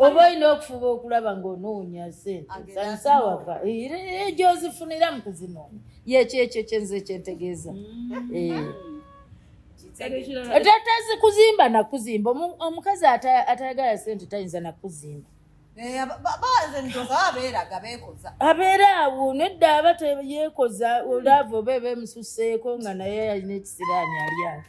oba olina okufuba okulaba ng'onoonya ssente sansaawa gy'ozifunira mu kuzinoonya yekyekyo kyenze kyentegeeza tatazikuzimba nakuzimba omukazi atayagala ssente tayinza nakuzimba abeera awo nedda aba teyeekoza olaava oba ebeemususeeko nga naye alina ekisiraani ali awo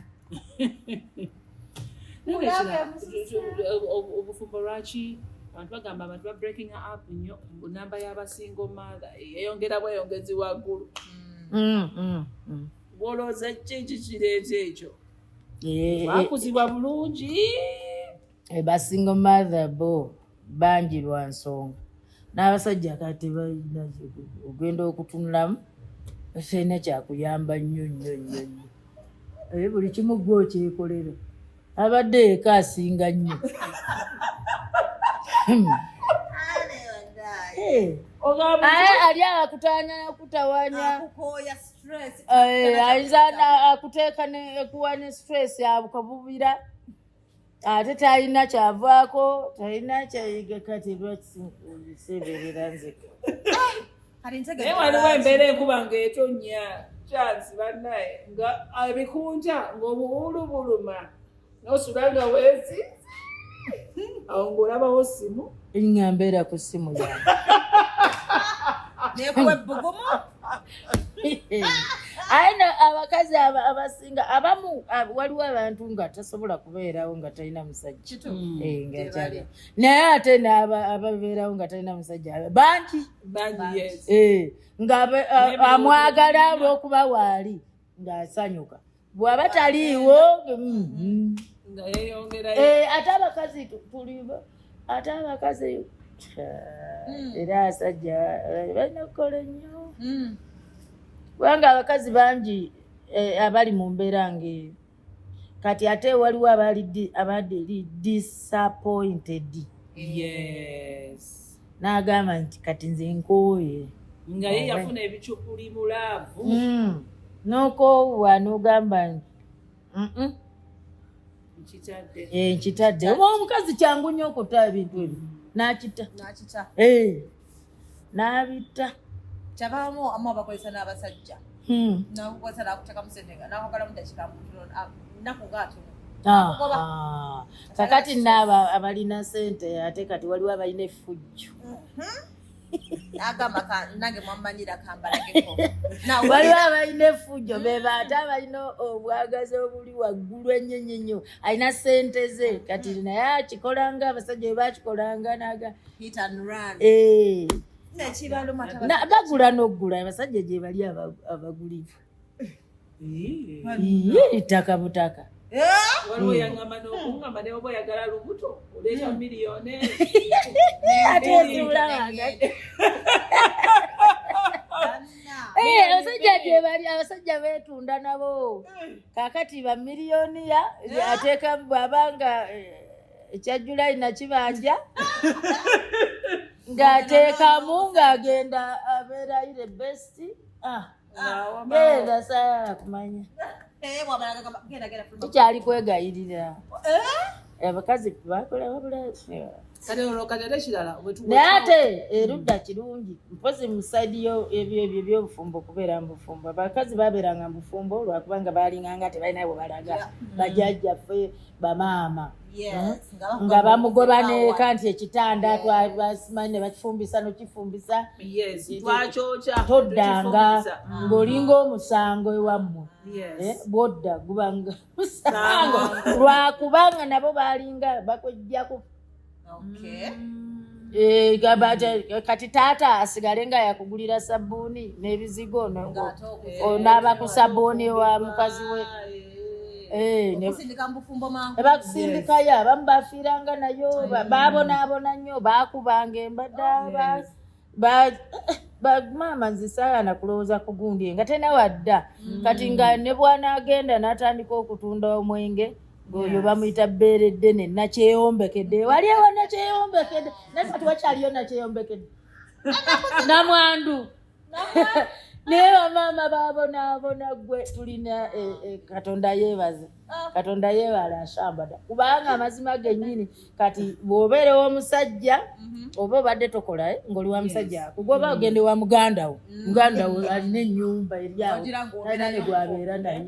obufumbo lwaki abantu bagamba abantu ba breaking up nnyo mu namba y'abasingle mother eyongera bweyongezi waggulu bwolooza kiki kireeta ekyo bakuzibwa bulungi basingle mother bo bangi lwa nsonga n'abasajja kati balina ogenda okutunulamu ekirina kyakuyamba nnyo nnyo nnyo buli kimu gwe okyekolera abadde eka asinga nnyo ali akutanya akutawanya ayinza akuteeka ekuwa ne stress akabubira ate talina kyavaako talina kyayiga kati lwakiseberera nzeka naye waliwo embeera enkuba ng'etonnya chance bannaye nga ebikunja ng'obuwulubuluma n'osula nga weesi awo ng'olabawo simu eringa mbeera ku ssimu yange nekuwa ebbugumu ayina abakazi abasinga abamu waliwo abantu nga tasobola kubeerawo nga talina musajja naye ate ababeerawo nga talina musajja bangi nga amwagala olw'okuba waali ng'asanyuka bw'aba taliiwo ate abakazi ate abakazi era abasajja balina okukola ennyo kubanga abakazi bangi abali mu mbeera ng'eyo kati ate waliwo abadde disappointed n'agamba nti kati nze nkooye nga ye yafuna ebicupuli mu laavu n'okoowa n'ogamba nti nkitadde oba omukazi kyangu nnyo okutta ebintu ebyo n'akita n'abitta kyabamu amu abakozesa n'abasajja nakukozesa nakuteka musenega nakogala mudakika naku gaatono kakati naaba abalina sente ate kati waliwo abalina effujjo agamba nange mwamanyira kambalageko waliwo abalina effujjo beba ate abalina obwagazi obuli waggulu ennyo alina sente ze kati naye akikolanga abasajja bwe bakikolanga naga hit and run bagula n'oggula abasajja gye bali abagulivu ettaka butaka waliwo yangamba n'okungamba naye oba oyagala lubuto oleeta miliyoni ate ezibulawagati abasajja gye bali abasajja beetunda nabo kakati bamiliyoniya ateeka bw'abanga ekya Julayi nakibanja ng'ateekamu ng'agenda abeeraire besti genda sayala kumanya kikyali kwegayirira abakazi bakola wabula naye ate erudda kirungi mpozi mu saidi ebyo ebyobufumbo okubeera mu bufumbo abakazi babeeranga mu bufumbo lwakubanga balinganga tebalina bwe balaga bajjajjaffe bamaama nga bamugoba neeka nti ekitanda basimanyi ne bakifumbisa nokifumbisa toddanga ng'olinga omusango ewammwe bwodda gubanga musango lwakubanga nabo balinga bakwejjako kati taata asigale nga yakugulira sabbuuni n'ebizigo onaaba ku sabbuuni wa mukazi we bakusindikayo abamu bafiiranga nayo baabonaabona nnyo baakubanga embadde maama nzisaana kulowooza ku gundi nga tena wadda kati nga ne bwanaagenda n'atandika okutunda omwenge ng'oyo bamuyita bbeere ddene nakyeyombekedde waliwo nakyeyombekedde naye kati wakyaliyo nakyeyombekedde namwandu naye bamaama baabonaabona gwe tulina katonda yeebaze katonda yeebala ashambada kubanga amazima gennyini kati bw'obeera w'omusajja oba obadde tokola ng'oli wa musajja ako gwoba ogende wa muganda wo alina ennyumba eryawo alina ne gwabeera naye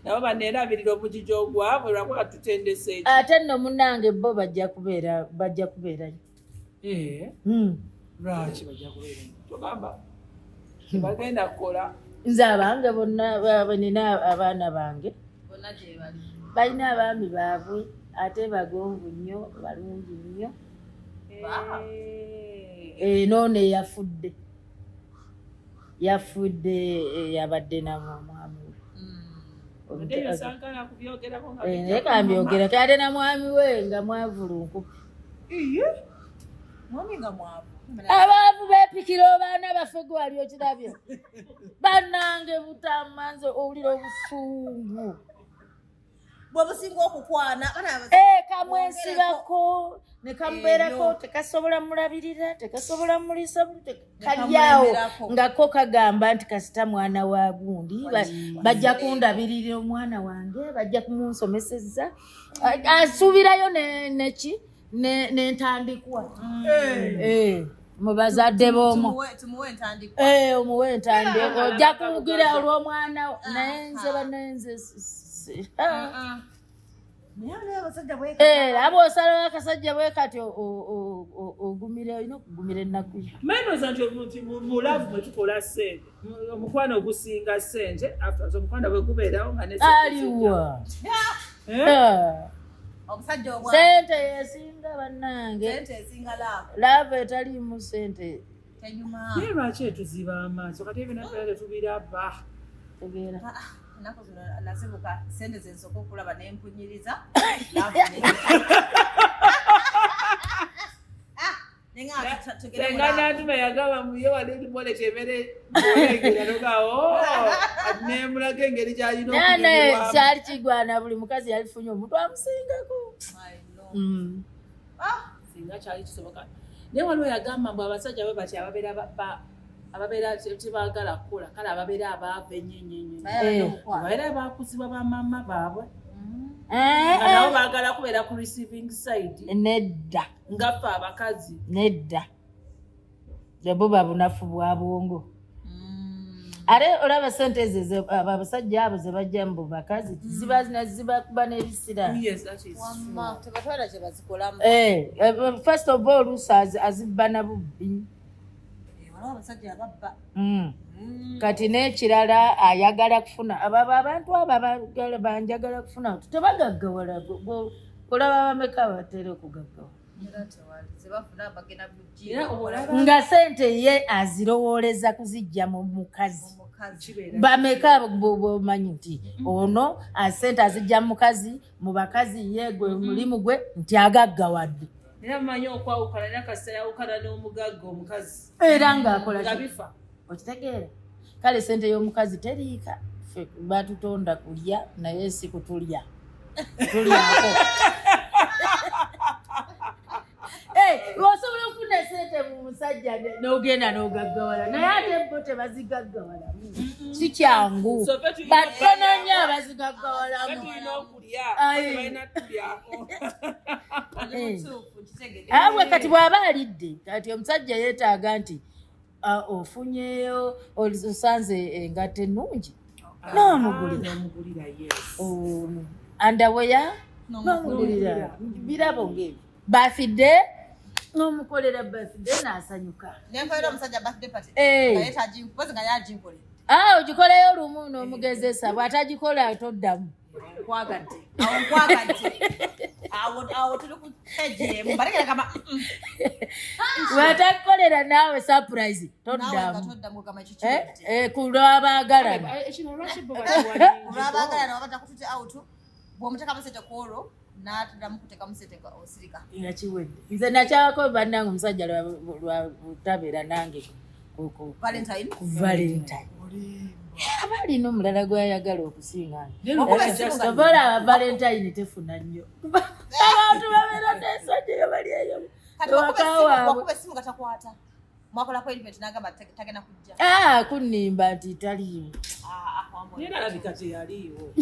nabo baneerabirira omujiji ogwabwe lwakuba tutendese ate nno munnange bo bajja kubeerayo lwaki bajja kubeera togamba bagenda kukola nze abange bonna nina abaana bange balina abaami baabwe ate bagonvu nnyo balungi nnyo noone yafudde yabadde namwami naye kambyogera kade na mwami we nga mwavulunkupi abaavu beepikira obaana baffe gwe wali okirabye bannange butamanze owulira obusungu bwebusinga okukwana kamwesibako ne kamubeerako tekasobola mulabirira tekasobola mulisa kalyawo ngako kagamba nti kasita mwana wa gundi bajja kundabirira omwana wange bajja kumunsomeseza asuubirayo neki n'entandikwa mubazadde b'omu omuwe entandikwa ojja kuwugira olw'omwana naye nze banenze aba osalawo akasajja bwe kati ogumire olina okugumira ennaku menoza nti mulavu mwe tukola ssente omukwano ogusinga ssente omukwano bwe gubeerawo nga aliwa sente yesinga bannange laavu etaliimu sente naye lwaki etuziba amaaso kati ebinatu tetubiraba tegeera ennaku zino nazibuka sente zensoka okulaba nempunyiriza enganatuma yagamba muye walemole kyebere olengeraogawo nemulaga engeri gyalina kyali kigwana buli mukazi yalifunye omuntu amusingako singa kyali kisoboka naye waliwo yagamba mbu abasajja bwe bati ababeera tebaagala kukola kale ababeera abaavu ennyo babeera bakuzibwa bamama baabwe nga nabo baagala kubeera ku receiving side nedda ngaffe abakazi nedda bo babunafu bwa bwongo ate olaba sente ezo abasajja abo ze bajja mu bakazi zibakuba n'ebisira first of all oluusi azibba na bubbi kati n'ekirala ayagala kufuna abantu abo banjagala kufuna tebagaggawala olaba bameka batera okugaggawa nga sente ye azirowooleza kuzijja mu mukazi bameka bomanyi nti ono sente azijja mu mukazi mu bakazi ye gwe mulimu gwe nti agaggawadde era mumanyi okwawukana nakasa yawukana n'omugagga omukazi era ng'akola nga bifa okitegeera kale sente y'omukazi teriika batutonda kulya naye si kutulya tulyako osobola okufuna sente mu musajja n'ogenda n'ogaggawala naye ate bo tebazigaggawalamu si kyangu batono nnyo abazigaggawalamu awe kati bw'aba alidde kati omusajja yeetaaga nti ofunyeyo osanze engatte ennungi n'omugulira andaweya n'omugulira birabo ng'ebyo bafidde n'omukolera bafidde n'asanyuka ogikoleyo olumu n'omugezesa bw'atagikola toddamu bw'atakukolera naawe surprise toddamu kulwabaagalana yakiwedde nze nakyawako bannange omusajja lwabutabeera nange ku valentine aba alina omulala gwayagala okusinga obola aba valentine tefuna nnyo abantu babeera nesajjayo bali eyo wakuba essimu nga takwata mwakolako event n'agamba tagenda kujja kunnimba nti taliiwo Nina alabika teyaliiwo.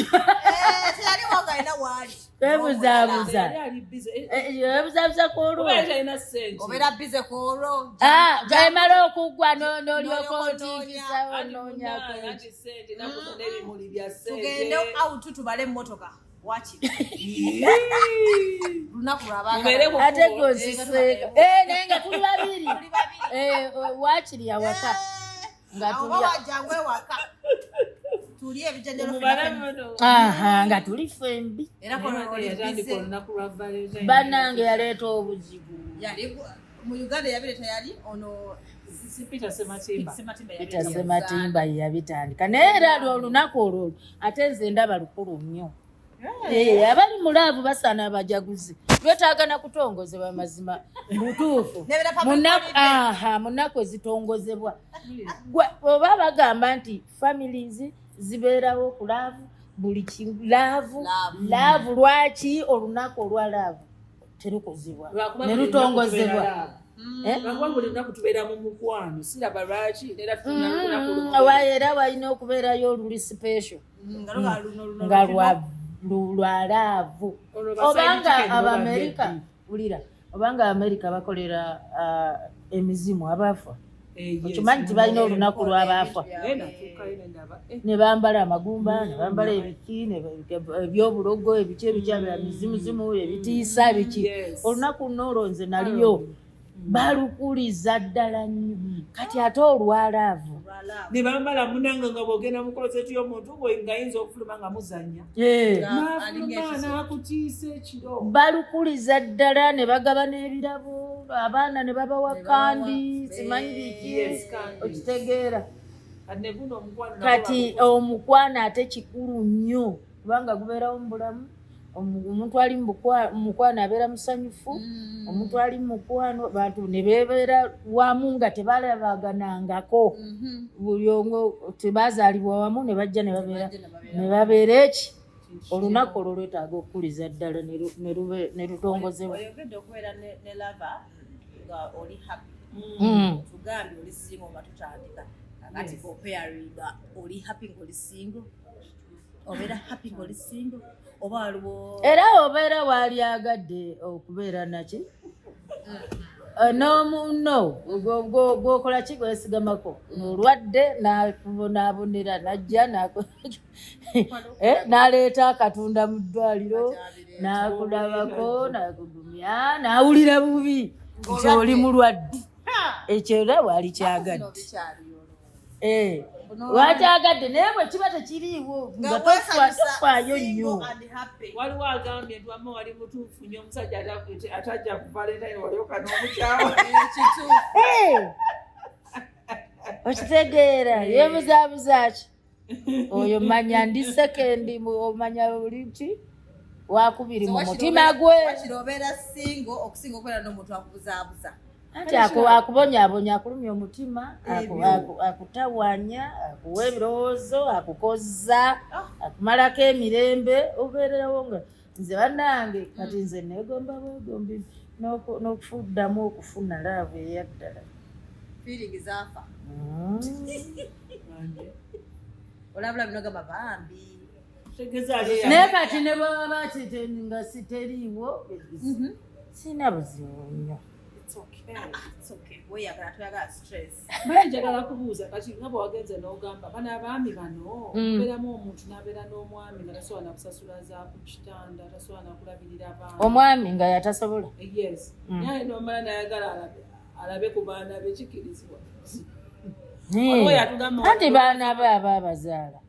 Teyaliwo ng'alina waali. Ebuzaabuza. Ebuzaabuza ku olwo. Obeera bize ku olwo. Gaemala okuggwa n'olyoka otiikisa onoonya tugende awutu tubale emmotoka. Wakiri. Lunaku lw'abaagala. Ate gosiseeka. Naye nga tuli babiri. Wakiri awaka. Nga tulya. Wajjangwe waka. Tuli ebijjanjalo nga tuli fembi. Era bannange yaleeta obuzibu. Mu Uganda yabireeta yali ono Peter Sematimba yabitandika. Naye era olunaku olwo ate nze ndaba lukulu nnyo. Abali mu laavu basaana abajaguzi. Twetaagana kutongozebwa mazima butuufu. Mu nnaku ezitongozebwa. Oba bagamba nti families zibeerawo ku laavu buli laavu lwaki olunaku olwa laavu terukozebwa ne lutongozebwa. Buli lunaku tubeera mu mukwano siraba lwaki era walina okubeerayo oluli special nga lwalaavu. Obanga Abamerika wulira obanga Abamerika bakolera emizimu abafa okimanyi nti balina olunaku lw'abaafa ne bambala amagumba ne bambala ebiki ebyobulogo ebiki ebikyabira mizimuzimu ebitiisa biki olunaku n'olonze naliyo balukuliza ddala nnyo kati ate olwalaavu ne bambala munanga nga bwogenda mu koloseti y'omuntu ng'ayinza okufuluma nga muzannya n'akutiisa ekiro balukuliza ddala ne bagaba n'ebirabo abaana ne babawa kandi simanyi biki okitegeera kati omukwano ate kikulu nnyo kubanga gubeerawo mu bulamu. Omuntu ali mu mukwano abeera musanyufu, omuntu ali mu mukwano bantu ne beebeera wamu nga tebalabaganangako buli omu tebazaalibwa wamu ne bajja ne babeera eki olunaku olwo lwetaaga okukuliza ddala ne lutongozebwa. Oyogedde okubeera ne lava nga oli happy tugambye oli single nga tutandika kakati opearinga oli happy ng'oli single obeera happy ng'oli single oba waliwo era obeera waali agadde okubeera naki n'omuno gwokola ki gwesigamako olwadde n'abonera najja n'aleeta akatunda mu ddwaliro n'akulabako n'akugumya n'awulira bubi nti oli mulwadde ekyo era waali kyagadde wakyagadde naye bwe kiba tekiriiwo nga tofaayo nnyo. Waliwo agambye nti wamma wali mutuufu nnyo omusajja atajja ku Valentine walyoka n'omukyawa okitegeera yebuzaabuza ki oyo manya ndi sekendi omanya buli ki wakubiri mu mutima gwe obeera singo okusinga okubeera n'omuntu akubuzaabuza anti akubonyaabonya akulumya omutima akutawanya akuwa ebirowoozo akukoza akumalako emirembe obeererawo nga nze bannange kati nze neegomba bwegombi n'okufuddamu okufuna laavu eyaddala feeling zaafa olabula bino gamba bambi naye kati ne baba bakiteni nga siteriiwo sina buzibu nnyo. Naye njagala kubuuza kati nga bwewagenze n'ogamba bano abaami bano beeramu omuntu n'abeera n'omwami nga tasobola nakusasula za ku kitanda tasobola nakulabirira abaana omwami nga yatasobola yes naye nomala nayagala alabe ku baana be kikirizibwa anti baana be aba abazaala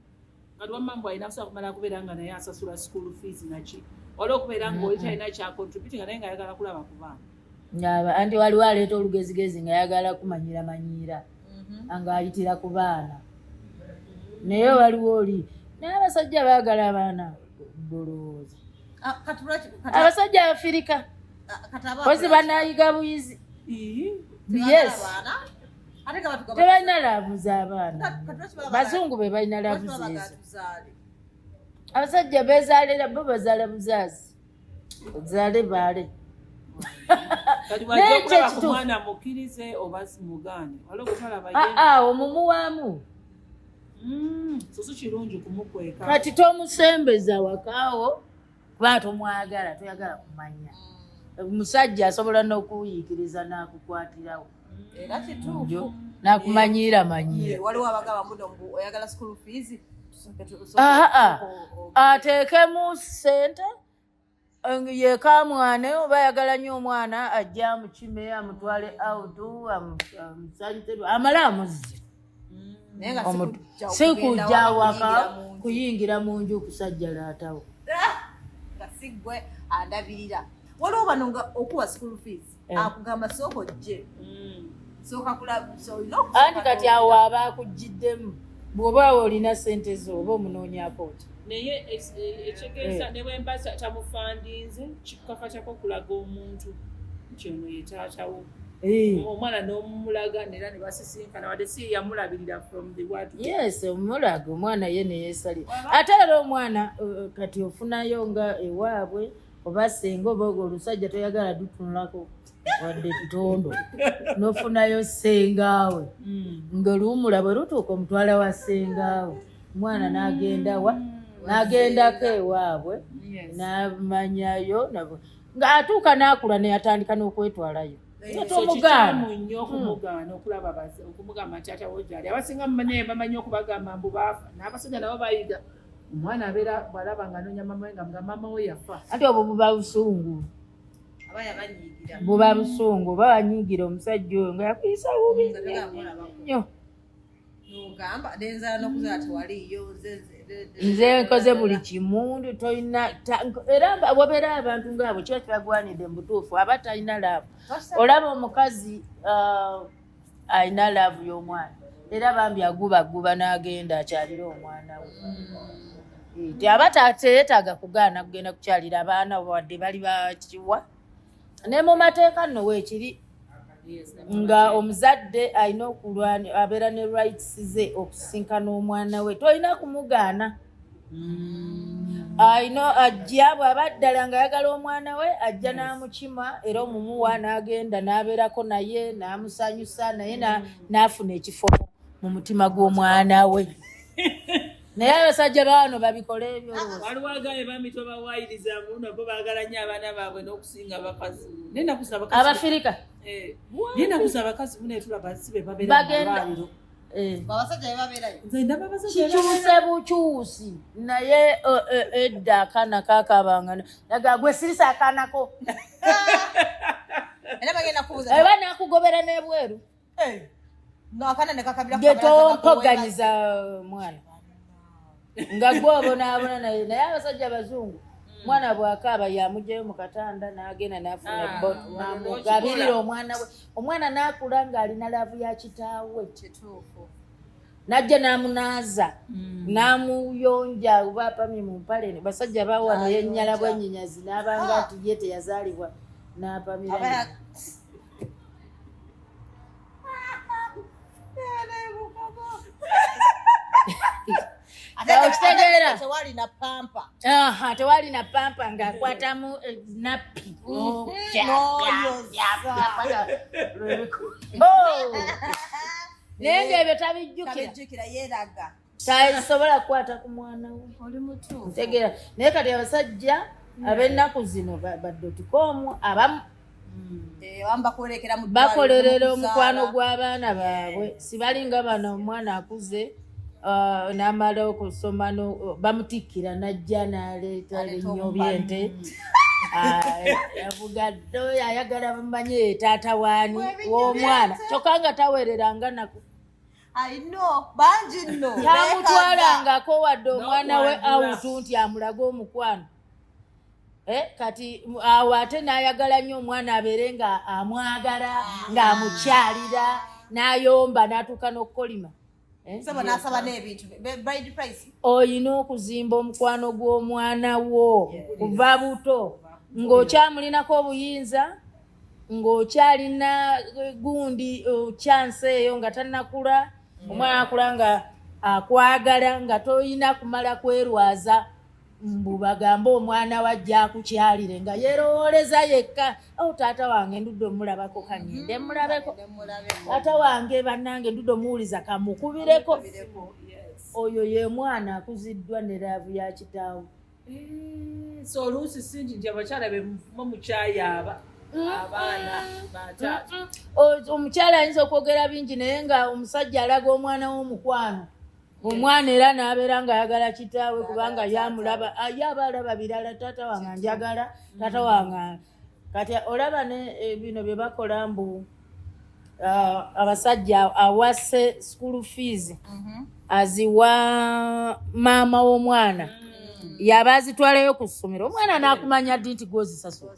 kati wamma mbw alina kusobola kumala kubeera nga naye asasula school fees naki waliwo okubeera ngaoli talina kyacontribute nga naye nga ayagala kulaba ku baana anti waliwo aleeta olugezigezi nga yagala kumanyiramanyira nga ayitira ku baana naye waliwo oli naye abasajja baagala abaana golowooza abasajja abafirika kozi banayiga buyizi yes tebalina laavu z'abaana bazungu be balina laavu zeezo abasajja beezaalira bo bazaala buzaazi ozaale baale omwana mukkirize oba simugane waliwo okutwala bayenda omumuwamu soso kirungi kumukweka kati tomusembeza wakaawo kuba tomwagala toyagala kumanya omusajja asobola n'okuyiikiriza n'akukwatirawo era kituufu n'akumanyiira manyiira waliwo abagamba muno oyagala school fees ateekemu ssente yeka mwana oba ayagala nnyo omwana ajja amukime amutwale autu amusanyuse amale amuzze si kujja waka kuyingira mu nju kusajja laatawo nga siggwe andabirira waliwo bano nga okuwa school fees akugamba sooka ojje sooka anti kati awo aba akugiddemu bw'oba olina ssente zo oba omunoonyako oti naye ekitegeeza ne bwe mba tamufandinze kikakatako okulaga omuntu nti ono ye taatawo omwana n'omumulaga nera ne basisinkana wadde si yamulabirira from the word yes omulaga omwana ye neyeesalira ate era omwana kati ofunayo nga ewaabwe oba senga oba ogwo olusajja toyagala dutunulako wadde tutondo n'ofunayo sengaawe ng'oluwumula bwe lutuuka omutwala wa sengaawe omwana n'agendako ewaabwe n'amanyayo ng'atuuka n'akula neyatandika n'okwetwalayo kikyamu nnyo okumugaana okumugamba nti atawo gyali abasinga naye bamanyi okubagamba mbu baafa n'abasajja nabo bayiga omwana abeera bw'alaba nga anoonya mama we nga mama we yafa ati obwo buba busungu buba busungu oba wanyiigira omusajja oyo nga yakuyisa bubi nnyo nze nkoze buli kimu tolina era wabeera abantu ngaabo kiba kibagwanidde mu butuufu aba talina laavu olaba omukazi alina laavu y'omwana era bambi agubaguba n'agenda akyalira omwana we aba teyeetaaga kugaana kugenda kukyalira abaana wadde bali bakiwa ne mu mateeka nno weekiri nga omuzadde alina okulwana abeera ne rights ze okusisinkana omwana we tolina kumugaana ajja bw'aba ddala nga ayagala omwana we ajja n'amukima era omumuwa n'agenda n'abeerako naye n'amusanyusa naye n'afuna ekifo mu mutima gw'omwana we naye abasajja baano babikola ebyo waliwo agaye bambi tobawayiriza muno bo baagala nnyo abaana baabwe n'okusinga abakazi abafirika naye nakusa abakazi muno etulaba sibe babeera mumalwaliro kikyuse bukyusi naye edda akaana kakabanga naga gwe sirisa akaanako eba nakugobera n'ebweru getompoganyiza mwana nga gwobonaabona naye abasajja bazungu mwana bw'akaaba yamugjayo mu katanda n'agenda n'afuna namugabirira omwana we omwana n'akula ng'alina laavu ya kitaawe n'ajja n'amunaaza n'amuyonja oba apamye mu mpale basajja bawa naye ennyala bwennyinyazi n'abanga ati ye teyazaalibwa n'apamira tewali na pampa ng'akwatamu nappi naye ng'ebyo tabijjukira tasobola kukwata ku mwana we ntegeera naye kati abasajja ab'ennaku zino badotikomu abamu bakolerera omukwano gw'abaana baabwe sibalinga bano omwana akuze n'amala okusoma bamutikkira n'ajja n'aleeta ennyo byente yavugadde ayagala bamanye taata waani w'omwana kyokka nga taweereranga nako tamutwalangako wadde omwana we awutu nti amulaga omukwano kati awo ate n'ayagala nnyo omwana abeere nga amwagala ng'amukyalira n'ayomba n'atuuka n'okukolima oyina okuzimba omukwano gw'omwana wo kuva buto ng'okyamulinako obuyinza ng'okyalina gundi kyansi eyo nga tannakula omwana akula nga akwagala nga toyina kumala kwerwaza mbu bagamba omwana wajja kukyalire nga yerowooleza yekka taata wange ndudde omulabako kanyende mulabeko taata wange bannange ndudde omuwuliza kamukubireko oyo ye mwana akuziddwa ne laavu ya kitaawe so oluusi singi nti abakyala bemufuma mukyayaba abaana bataata omukyala ayinza okwogera bingi naye nga omusajja alaga omwana w'omukwano omwana era n'abeera ng'ayagala kitaawe kubanga yamulaba yaba alaba birala taata wange njagala taata wange kati olaba ne bino bye bakola mbu abasajja awase school fees aziwa maama w'omwana yaba azitwalayo ku ssomero omwana n'akumanya ddi nti gwozisasula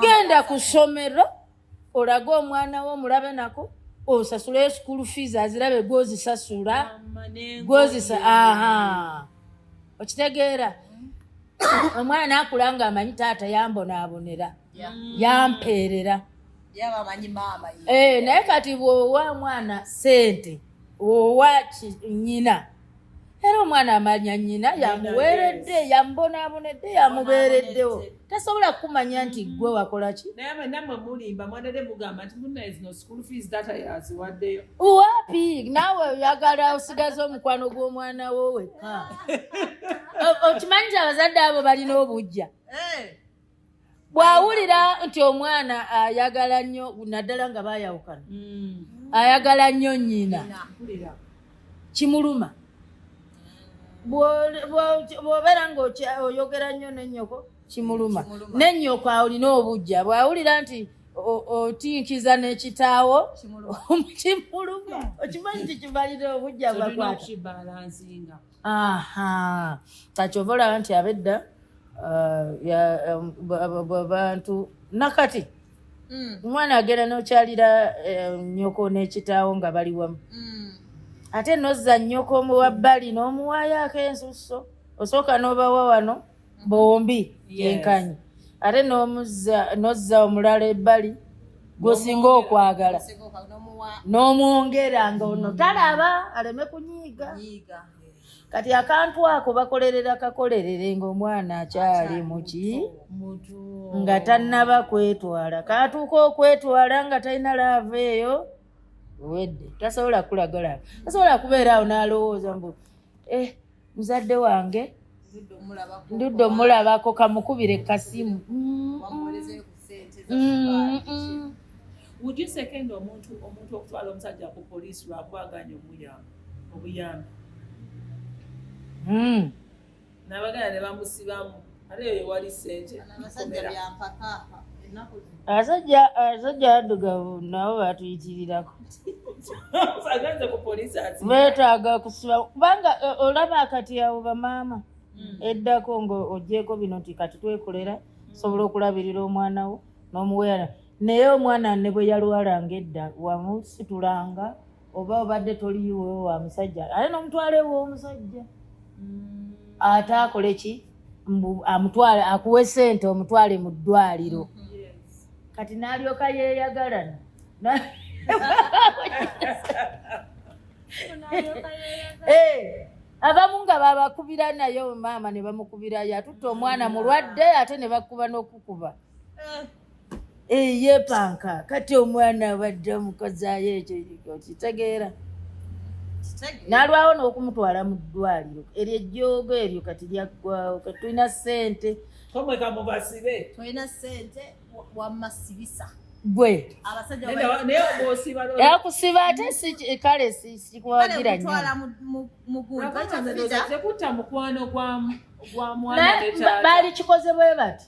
genda ku ssomero olage omwana wo omulabe nako osasulayo school fees azirabe gwozisasula okitegeera omwana nakula nga amanyi taata yambonaabonera yampeerera naye kati bwowa mwana sente owa nyina era omwana amanya nyina yamuweeredde yamubonaabonedde yamubeereddewo tasobola kumanya nti gwe wakola ki naye namwe mulimba mwanadde mugamba nti munaye zino school fees data yaziwaddeyo wapi naawe oyagala osigaze omukwano gw'omwana wo wekka okimanyi nti abazadde abo balina obujja bw'awulira nti omwana ayagala nnyo naddala nga baayawukana ayagala nnyo nnyina kimuluma bw'obeera ng'oyogera nnyo n'ennyoko kimuluma n'ennyoko olina obujja bw'awulira nti otinkiza n'ekitaawo kimuluma okimanyi nti kibalira obujja bwakwata kati oba olaba nti abedda bantu nakati omwana agenda n'okyalira nnyoko n'ekitaawo nga bali wamu ate nozza nnyoko omuwabbali n'omuwaayoako ensusso osooka n'obawa wano bombi yenkanyi ate nozza omulala ebbali gwosinga okwagala n'omwongera nga ono talaba aleme kunyiiga kati akantu ako bakolerera kakolerere ng'omwana akyali muki nga tannaba kwetwala katuuka okwetwala nga talina laava eyo wedde tasobola kulagala tasobola kubeera awo n'alowooza mbu muzadde wange ndudde omulabako kamukubire kasimu would you second omuntu okutwala omusajja ku poliisi lwakwaganya obuyambi n'abagala ne bamusibamu ate eyo yewali ssente abasajja addugavu nabo batuyitirirako beetaaga kusiba kubanga olaba akati awo bamaama eddako ng'oggyeko bino nti kati twekolera sobola okulabirira omwana wo n'omuweera naye omwana ne bwe yalwalanga edda wamusitulanga oba obadde toliiwewo wa musajja ate n'omutwala ew'omusajja ate akole ki amutwale akuwe sente omutwale mu ddwaliro kati n'alyoka yeeyagalana abamu nga babakubira naye maama ne bamukubirayo atutte omwana mulwadde ate ne bakuba n'okukuba yeepanka kati omwana abadde omukazaayo ekyo kitegeera n'alwawo n'okumutwala mu ddwaliro eryo ejjoogo eryo kati lyaggwawo kati tulina ssente tolina ssente wamasibisa gwe yakusiba ate kale sikuwagira nnyotekutta mukwano gwa baali kikoze bwe bati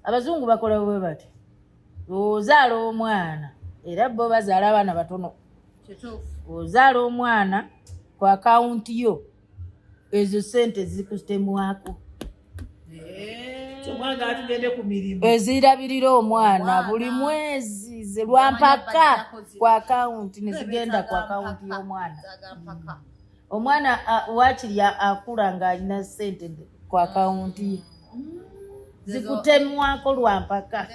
abazungu bakola bwe bati ozaala omwana era bo bazaala abaana batono ozaala omwana ku akawunti yo ezo sente zikutemwako ezirabirira omwana buli mwezi lwampaka ku akawunti nezigenda ku akawunti y'omwana omwana wakiri akula ng'alina sente ku akawunti ye zikutemwako lwampaka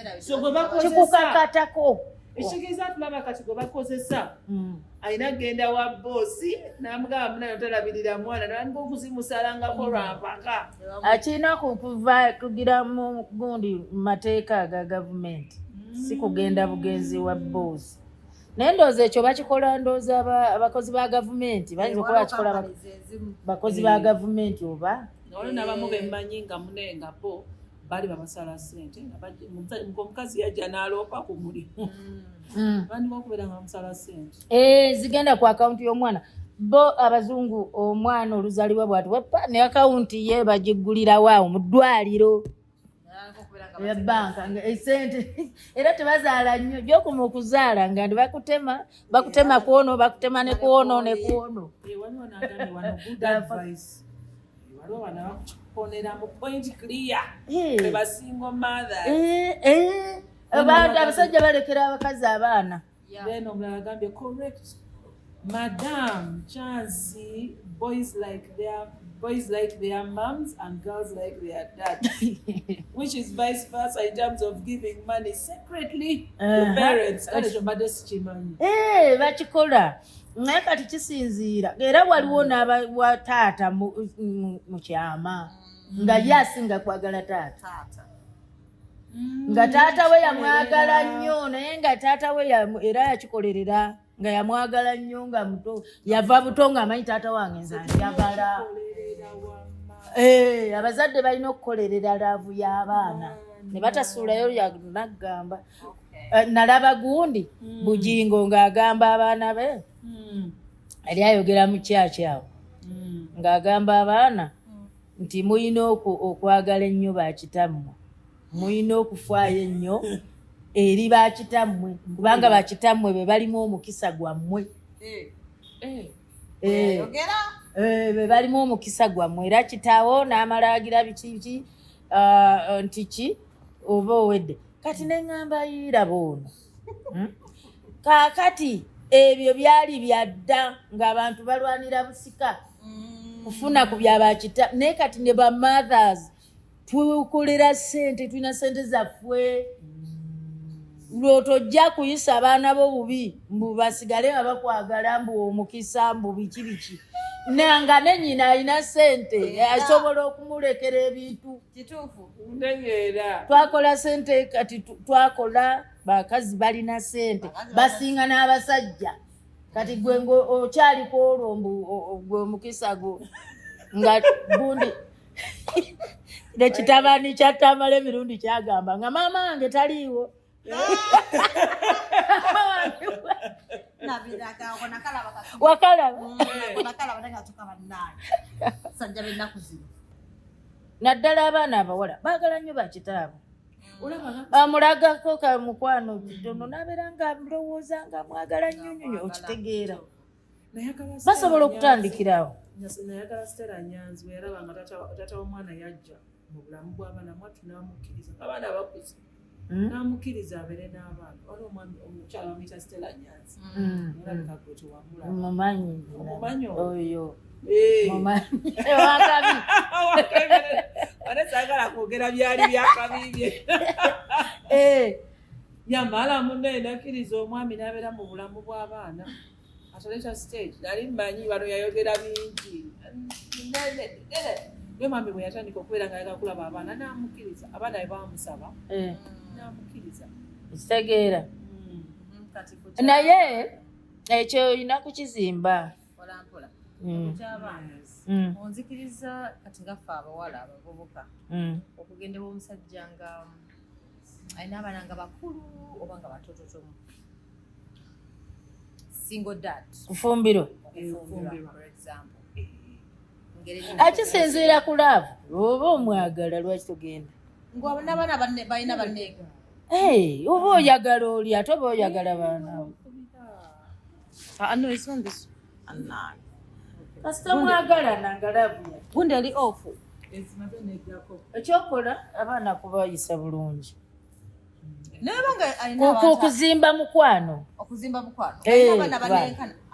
kikukakatako ekitegeeza tulaba kati gwe bakozesa alina genda wa boosi n'amugamba munayo talabirira mwana nabanika okuzimusalangako lwampaka akirina kuva kugira mu gundi mateeka aga gavumenti si kugenda bugenzi wa boosi naye ndowooza ekyo bakikola ndowooza abakozi ba gavumenti bayinza okuba bakikola bakozi ba gavumenti oba olwo nabamu bemmanyi nga munenga bo bali babasala ssente omukazi yajja n'aloopa ku mulimu bandika okubeera nga bamusala ssente zigenda ku akawunti y'omwana bo abazungu omwana oluzaalibwa bwati wapa ne akawunti ye bagiggulirawo awo mu ddwaliro banka esente era tebazaala nnyo gyokuma okuzaala nga ndi bakutema kuono bakutema ne kuono ne kuono waliwo n'agambye wano good advice waliwo wano bakuponera mu point clear be basingo mothers abantu abasajja balekera abakazi abaana then omulala agambye correct madam Chansi boys like their moms and girls like their dads which is vice versa in terms of giving money separately to parents kale kyobadde sikimanyi bakikola naye kati kisinziira era waliwo n'abawa taata mu kyama nga ye asinga kwagala taata nga taata we yamwagala nnyo naye nga taata we era yakikolerera nga yamwagala nnyo nga muto yava buto ng'amanyi taata wange nze anjagala abazadde balina okukolerera laavu y'abaana ne batasuulayo naggamba nalaba gundi bujingo ng'agamba abaana be ali ayogera mu kyakyawo ng'agamba abaana nti muyina okwagala ennyo bakitammwe muyina okufaayo ennyo eri bakitammwe kubanga bakitammwe be balimu omukisa gwammwe be balimu omukisa gwammwe era kitaawo n'amalagira biki nti ki oba owedde kati neŋŋamba yiraba ono kaakati ebyo byali byadda ng'abantu balwanira busika kufuna ku byabakita naye kati ne ba mothers tukolera ssente tulina ssente zaffe lwotojja kuyisa abaana bo bubi mbu basigale nga bakwagala mbu omukisa mbu biki nga nenyina alina ssente asobola okumulekera ebintu kituufu ntegeera twakola ssente kati twakola bakazi balina ssente basinga n'abasajja kati gwe okyaliko olwo mbu gwe omukisa gwo nga gundi nekitabani kyatamala emirundi kyagamba nga maama wange taliiwo wakalaba naddala abaana abawala baagala nnyo bakitaabwe amulagako ka mukwano kitono nabeera nga mulowooza nga mwagala nnyo okitegeera basobola okutandikirawo nayagala Stella Nyanzi weyalaba nga taata w'omwana yajja mu bulamu bw'abaana mwattu n'amukkiriza abaana bakuze n'amukkiriza abeere n'abaana waliwo omukyala bamuyita Stella Nyanzi olabika gwe tewamulaba omumanyi oyo wane saagala kwogera byali byakabibye yamala munne nakkiriza omwami n'abeera mu bulamu bw'abaana atoleta stage nali mmanyi bano yayogera bingi naye mami bwe yatandika okubeera nga ayagala kulaba abaana n'amukkiriza abaana be bamusaba n'amukkiriza ekitegeera naye ekyo olina kukizimba polampola ekyabaana onzikiriza kati ngaffe abawala abavubuka okugenda b'omusajja nga alina abaana nga bakulu oba nga batototomu single dad kufumbiro for example akisinziira ku laavu oba omwagala lwaki tugenda ng'abaana balina banneega oba oyagala oli ate oba oyagala baanawo kasita mwagala nanga laavu gundi ali off ekyokola abaana kubayisa bulungi okuzimba mukwano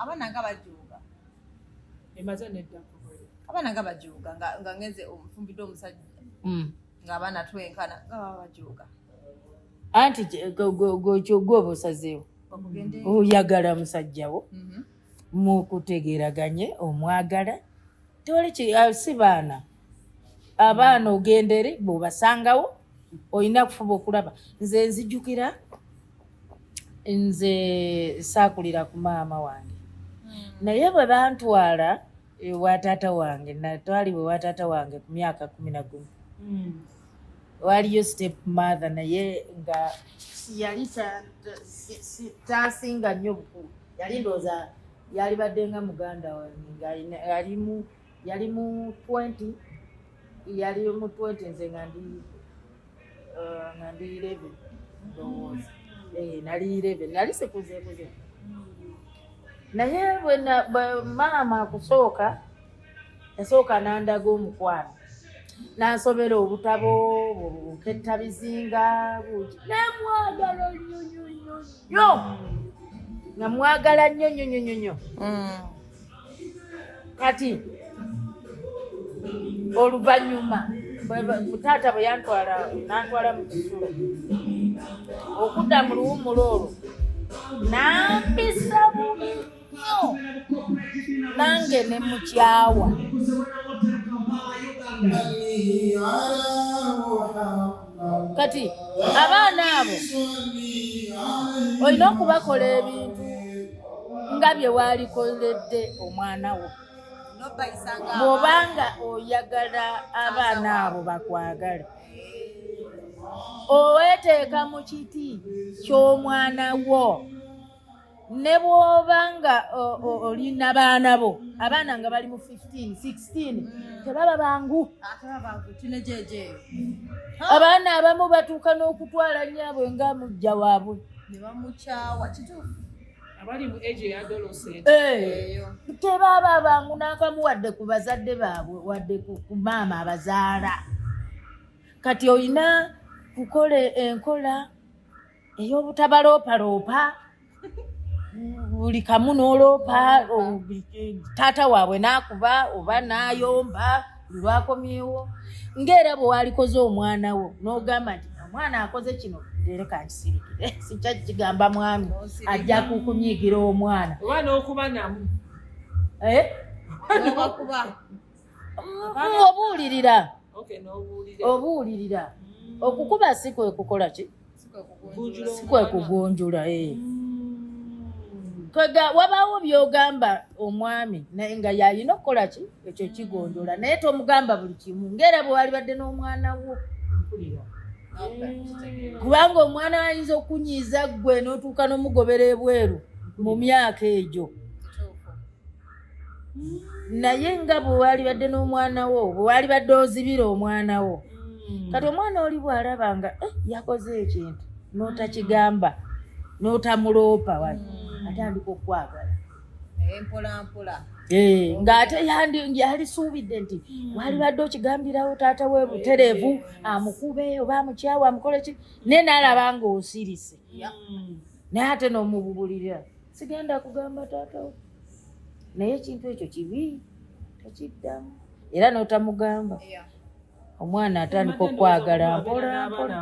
abaana nga bajuuga abaana nga bajuuga nga ngenze omufumbidde omusajja ng'abaana twenkana nga baba bajuuga anti gwoba osazeewo oyagala musajjawo mukutegeeraganye omwagala tewali si baana abaana ogenda eri bw'obasangawo olina kufuba okulaba. Nze nzijjukira nze saakulira ku maama wange naye bwe bantwala ewa taata wange natwalibwa ewa taata wange ku myaka 11 waliyo step mother naye nga yali tasinga nnyo bukulu yali ndooza yalibadde nga muganda wange nga yali mu 20 nze nga ndi 11 ndowooza nali 11 nali sikuzeekuze naye bwe maama akusooka yasooka nandaga omukwano nansobera obutabo buketta bizinga buki namwagala nnyo nga mwagala nnyo kati oluvannyuma taata bwe nantwala mu kisulo okudda mu luwumula olwo nampisa bubi nnyo nange ne mukyawa kati abaana abo olina okubakola ebintu nga bye walikoledde omwana wo bw'obanga oyagala abaana abo bakwagala oweteeka mu kiti ky'omwana wo ne bw'obanga olina baana bo abaana nga bali mu 15 16 tebaba bangu abaana abamu batuuka n'okutwala nnyabwe nga mujja waabwe ne bamukyawa kituufu abali mu age ya adolescent tebaba bangu n'akamu wadde ku bazadde baabwe wadde ku maama abazaala kati olina kukola enkola ey'obutabaloopa buli kamu n'oloopa taata waabwe n'akuba oba n'ayomba lwakomyewo ng'era bwe walikoze omwana wo n'ogamba nti omwana akoze kino leero kankisirikire sikyakigamba mwami ajja kukunyiigira omwana oba n'okuba namu obuulirira okukuba si kwe kukola ki si kwe kugunjula wabaawo by'ogamba omwami naye nga yalina okukola ki ekyo kigonjola naye tomugamba buli kimu ng'era bwe walibadde n'omwana wo kubanga omwana ayinza okunyiiza ggwe n'otuuka n'omugobera ebweru mu myaka egyo naye nga bwe walibadde n'omwana wo bwe walibadde ozibira omwana wo kati omwana oli bw'alaba nga yakoze ekintu n'otakigamba n'otamuloopa wali atandika okwagala empolampola ng'ate yalisuubidde nti walibadde okigambirawo taata we butereevu amukube oba amukyawe amukole ki naye n'alaba nga osirise naye ate n'omububulira sigenda kugamba taata we naye ekintu ekyo kibi tekiddamu era n'otamugamba omwana atandika okwagala mpolampola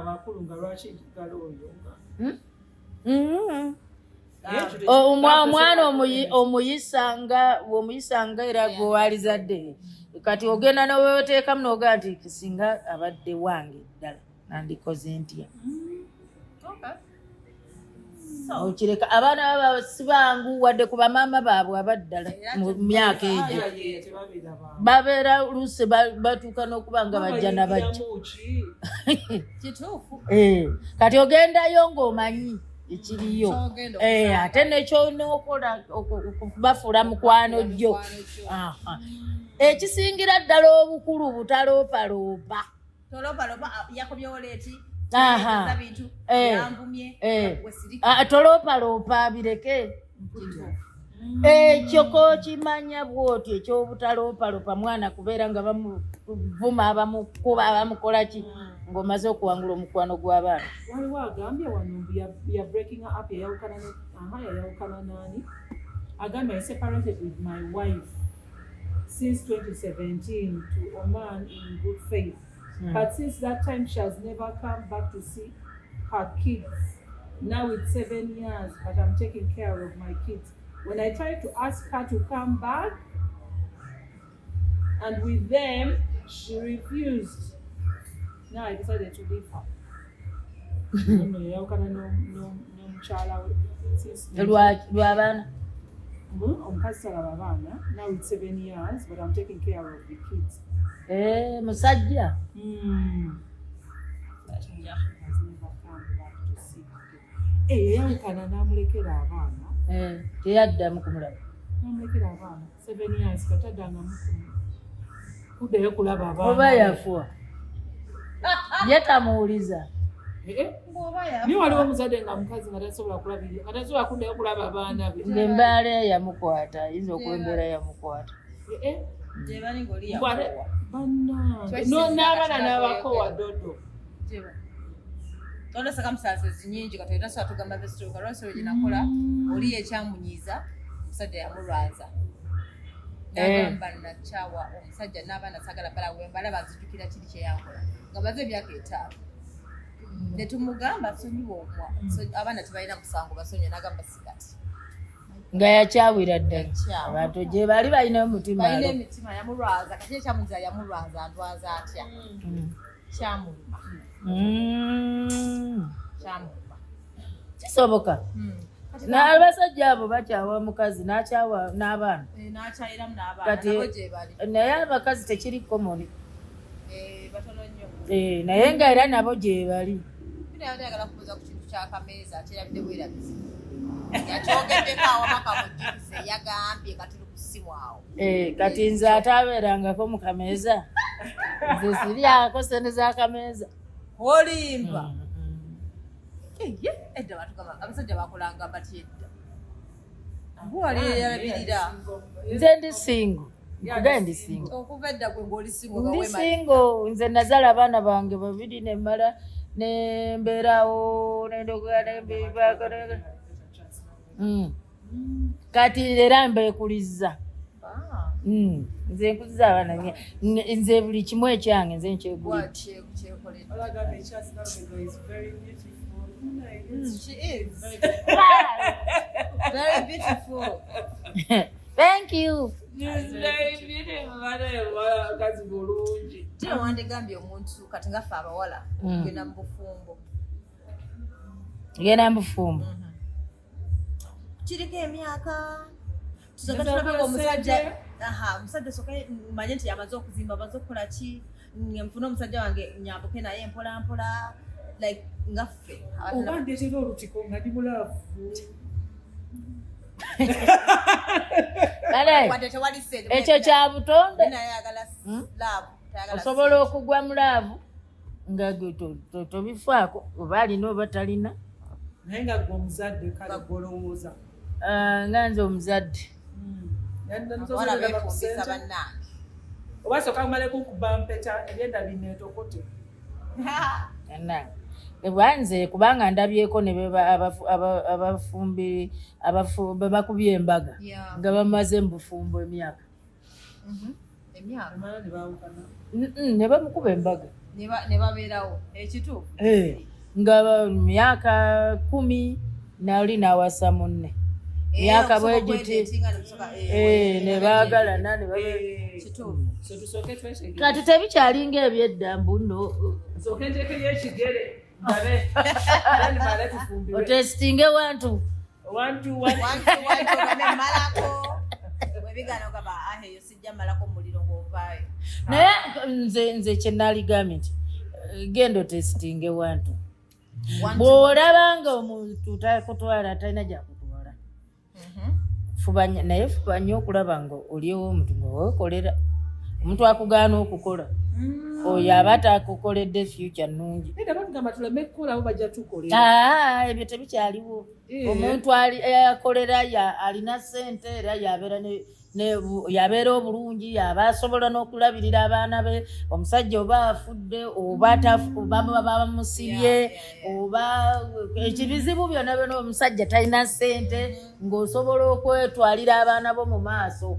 omwana omuyisanga era gwe walizadde kati ogenda noweoteekamu nogaa nti kisinga abadde wange ddala nandikoze ntya okireka abaana baba sibangu wadde ku bamaama baabwe abaddala mu myaka egyo babeera luusi batuuka n'okuba nga bajja nabajja kati ogendayo ng'omanyi ekiriyo ate nekyonookola okubafuula mukwano jjo ekisingira ddala obukulu butaloopaloopa toloopaloopa bireke ekyo kokimanya bwoti ekyobutaloopaloopa mwana kubeera nga bamuvuma abamukuba abamukola ki ng'omaze okuwangula omukwano gw'abaana waliwo agambye wano ya breaking up yayawukana nani agambye I separated with my wife since 2017 to Oman in good faith but since that time she has never come back to see her kids now it's 7 years but I'm taking care of my kids When I tried to ask her to come back, and with them, she refused. Now I decided to leave her. Now it's 7 years, but I'm taking care of the kids. Musajja. Yankana namulekera abaana. Teyaddamu kumulaba. Namulekera abaana 7 years katadanga mukulu. Kuddayo kulaba abaana. Oba yafuwa. Ye tamuwuliza. Ni waliwo omuzadde nga mukazi nga tasobola kulabirira. Nga tasobola kuddayo kulaba abaana be. Ng'embeera yamukwata, ayinza okuba embeera yamukwata. Gye bali ng'oli ya n'abaana n'abakowa dodo. Tono circumstances nyingi kati tasobola tugamba besitoka lwasolo gye nakola oli ekyamunyiiza omusajja yamulwaza. Nagamba nakyawa omusajja n'abaana sagala balawe mbalaba nzijukira kiri kye yankola nga baze emyaka 5. Ne tumugamba sonyiwa omwa abaana tebalina musango basonyiwe n'agamba sikati. Nga yakyawira ddala. Abantu gye bali balina omutima. Balina emitima yamulwaza kati ekyamunyiiza yamulwaza antwaza atya. Kyamuluma. Kyamuluma. Kisoboka. N'abasajja abo bakyawa mukazi n'akyawa n'abaana. N'akyayiramu n'abaana nabo gye bali. Naye abakazi tekiri komoni. Batono nnyo. Naye nga era nabo gye bali. Bina yagala kubuuza ku kintu kya kameeza ate erabidde bwerabizi. Yakyogeddeko awamaka mujjukize yagambye kati tuli ku ssimu awo. Kati nze ataabeerangako mu kameeza. Nze siryako sente za kameeza. Olimba. Edda batugamba abasajja bakolanga batya edda. Wali yalabirira. Nze ndi singo. Nkugaye ndi singo. Okuva edda gwe ng'oli singo Ndi singo. Nze nazaala abaana bange babiri ne mmala ne mbeerawo n'endogola n'embibaga. Kati era mbeekuliza. Nze nkuziza abaana nze buli kimu ekyange nze nkyegulira. She is very beautiful. Thank you. Tino wandigambye omuntu kati nga ffe abawala genda mu bufumbo. Genda mu bufumbo. Kiriko emyaka tusoka tulabanga omusajja omusajja soka manye nti yamaze okuzimba amaze okukola ki nfuna omusajja wange nyambuke naye mpola mpola like nga ffe oba ndeetera olutiko nga ndi mulaavu. Ekyo kya butonde. naye ayagala laavu Osobola okugwa mu laavu nga tobifaako oba alina oba talina. Naye nga gwe omuzadde kale gw'olowooza. Nga nze omuzadde. wala beefumbisa bannange. Oba soka kumaleko okuba mpeta ebyenda bineetokote. Nze kubanga ndabyeko ne abafumbi be bakubye embaga nga bamaze mu bufumbo emyaka. Ne bamukuba embaga. Ne babeerawo ekituufu. Nga myaka 10 nali nawasa munne. Myaka bwe giti. Ne baagalana ne kituufu. Kati tebikyalinga ebyedda mbuno. Nsooke nteekeyo ekigere. Otestinge wantu. Malako. Webigana okaba aheyo sijja malako muliro ng'ovaayo. Naye nze kye naligambye nti genda otestinge wantu. Bw'olaba nga omuntu takutwala talina gyakutwala. Naye fuba nnyo okulaba nga oliwo omuntu nga weekolera. Omuntu akugaana okukola. Oyo aba atakukoledde future nnungi. Ebyo tebikyaliwo. Omuntu akolera alina ssente era yabeera obulungi, yaba asobola n'okulabirira abaana be. Omusajja oba afudde oba bamusibye oba ekibizibu byonna byonna omusajja talina ssente ng'osobola okwetwalira abaana bo mu maaso.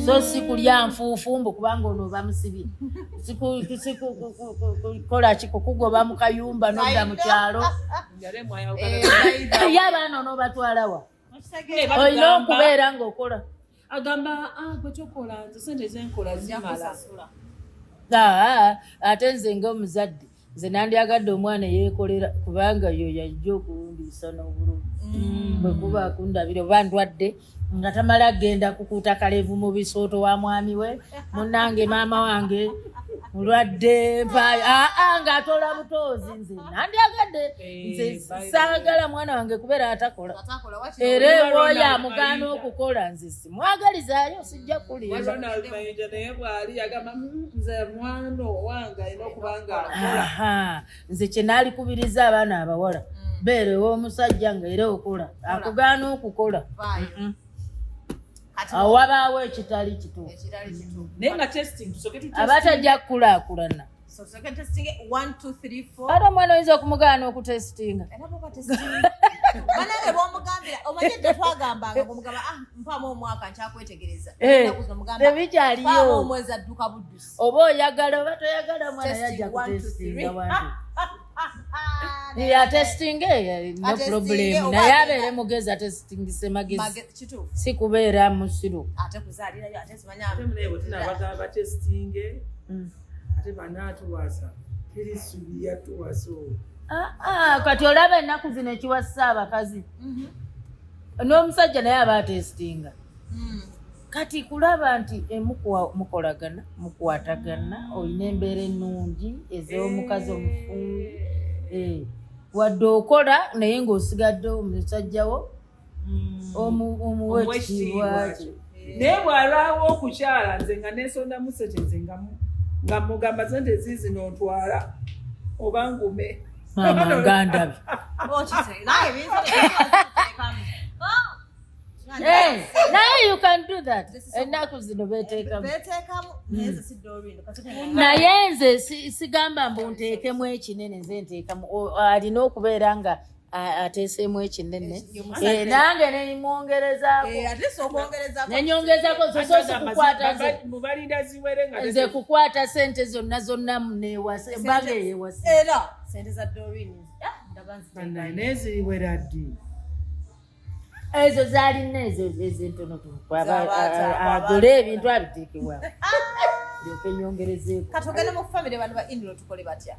So si kulya nfuufumbu kubanga ono bamusibye. Kola kikukugoba mu kayumba n'odda mu kyalo. Ye abaana onoobatwala wa? olina okubeera ng'okola agamba gwe tokola nze sente zenkola zimala ate nze ng'omuzadde nze nandyagadde omwana yeekolera kubanga yo yajja okuwundiisa n'obulungi bwe kuba akundabira oba ndwadde nga tamala genda kukuuta kalevu mu bisooto wa mwami we munnange maama wange mulwadde ng'atola butoozi nze nandyagadde nze saagala mwana wange kubeera atakola era ewoyo amugaana okukola nze simwagalizaayo sijja kulimba naye bwali yagamba nze mwana owange alina okubanga nze kye naalikubiriza abaana abawala beerewo omusajja nga era okola akugaana okukola awo wabaawo ekitali kituufu naye nga testing tusoke abatajja kukulaakulana ate omwana oyinza okumugaana okutesitinga banange bomugambira omanyedde twagambanga ngomugamba mpamu omwaka nkyakwetegereza tebikyaliyo omwezi adduka buddusi oba oyagala oba toyagala mwana yajja kutesitinga wantu atesitinge no problem naye abeere mugezi atesitingise magezi si kubeera musiru ate kuzaalirayo ate simanya tinabagamba testinge ate banaatuwasa terisubi yatuwasa kati olaba ennaku zino ekiwasa abakazi n'omusajja naye aba atesitinga kati kulaba nti mukolagana mukwatagana olina embeera ennungi ez'omukazi omufumbi wadde okola naye ng'osigadde omusajjawo omuwa ekitiibwa kye naye bw'alwawo okukyala nze nga neesondamu sente nze nga mugamba sente ziizino ntwala oba ngume maama gandabe naye you can do that ennaku zino beteekamu naye nze sigamba mbu nteekemu ekinene nze nteekamu alina okubeera nga ateeseemu ekinene nange nemwongerezaako nenyongezako nze kukwata sente zonna munewase mbaga eyewase neziriwera ddi ezo zaalina ezentono agule ebintu abiteekebwa lyoke nyongerezeeko katugende mu famire bantu ba indiro tukole batya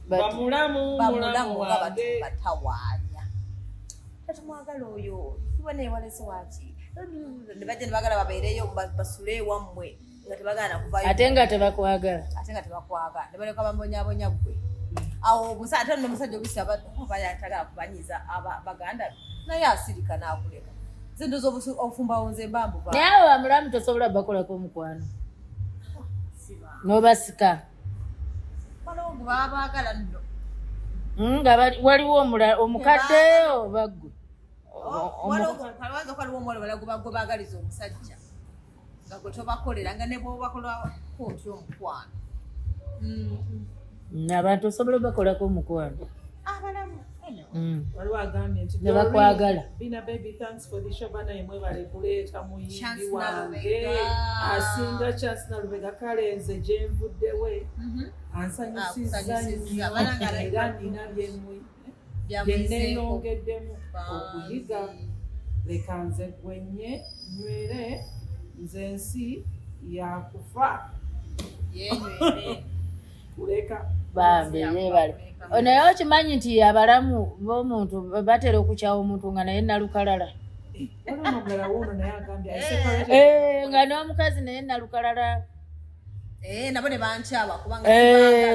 bamulamu nga batawaanya tetumwagala oyo iwe neewalese waki nebajja nebagala babeereyo basule ewammwe nga tebagala kuvayo ate nga tebakwagala nebaleka bambonyabonya gwe awo ate nomusajja obisi abayatagala kubanyiza baganda naye asirika nakuleka zindoza obufumbawo nze mbambuba naye abo bamulamu tosobola bakolako omukwano n'obasika babaagala nno nga waliwo omukadde oba ggwe kalwaza kwaliwo omuwala balagwe baagaliza omusajja nga gwe tobakolera nga ne bwobakolako otya omukwano abantu osobola bakolako omukwano abalamu waliwo agambye nti nebakwagala Bina Babie thanks for the show bana emwebale kuleeta muyimbi wange asinga Chance Nalubega kale nze gye nvuddewe ansanyusiza nnyo era nina byenneeyongeddemu okuyiga leka nze gwenye nywere nze ensi yakufa kuleka bambi yebale naye okimanyi nti abalamu b'omuntu batera okukyawa omuntu nga naye nalukalala nga n'omukazi naye nalukalala nabo ne bankyawa kubanga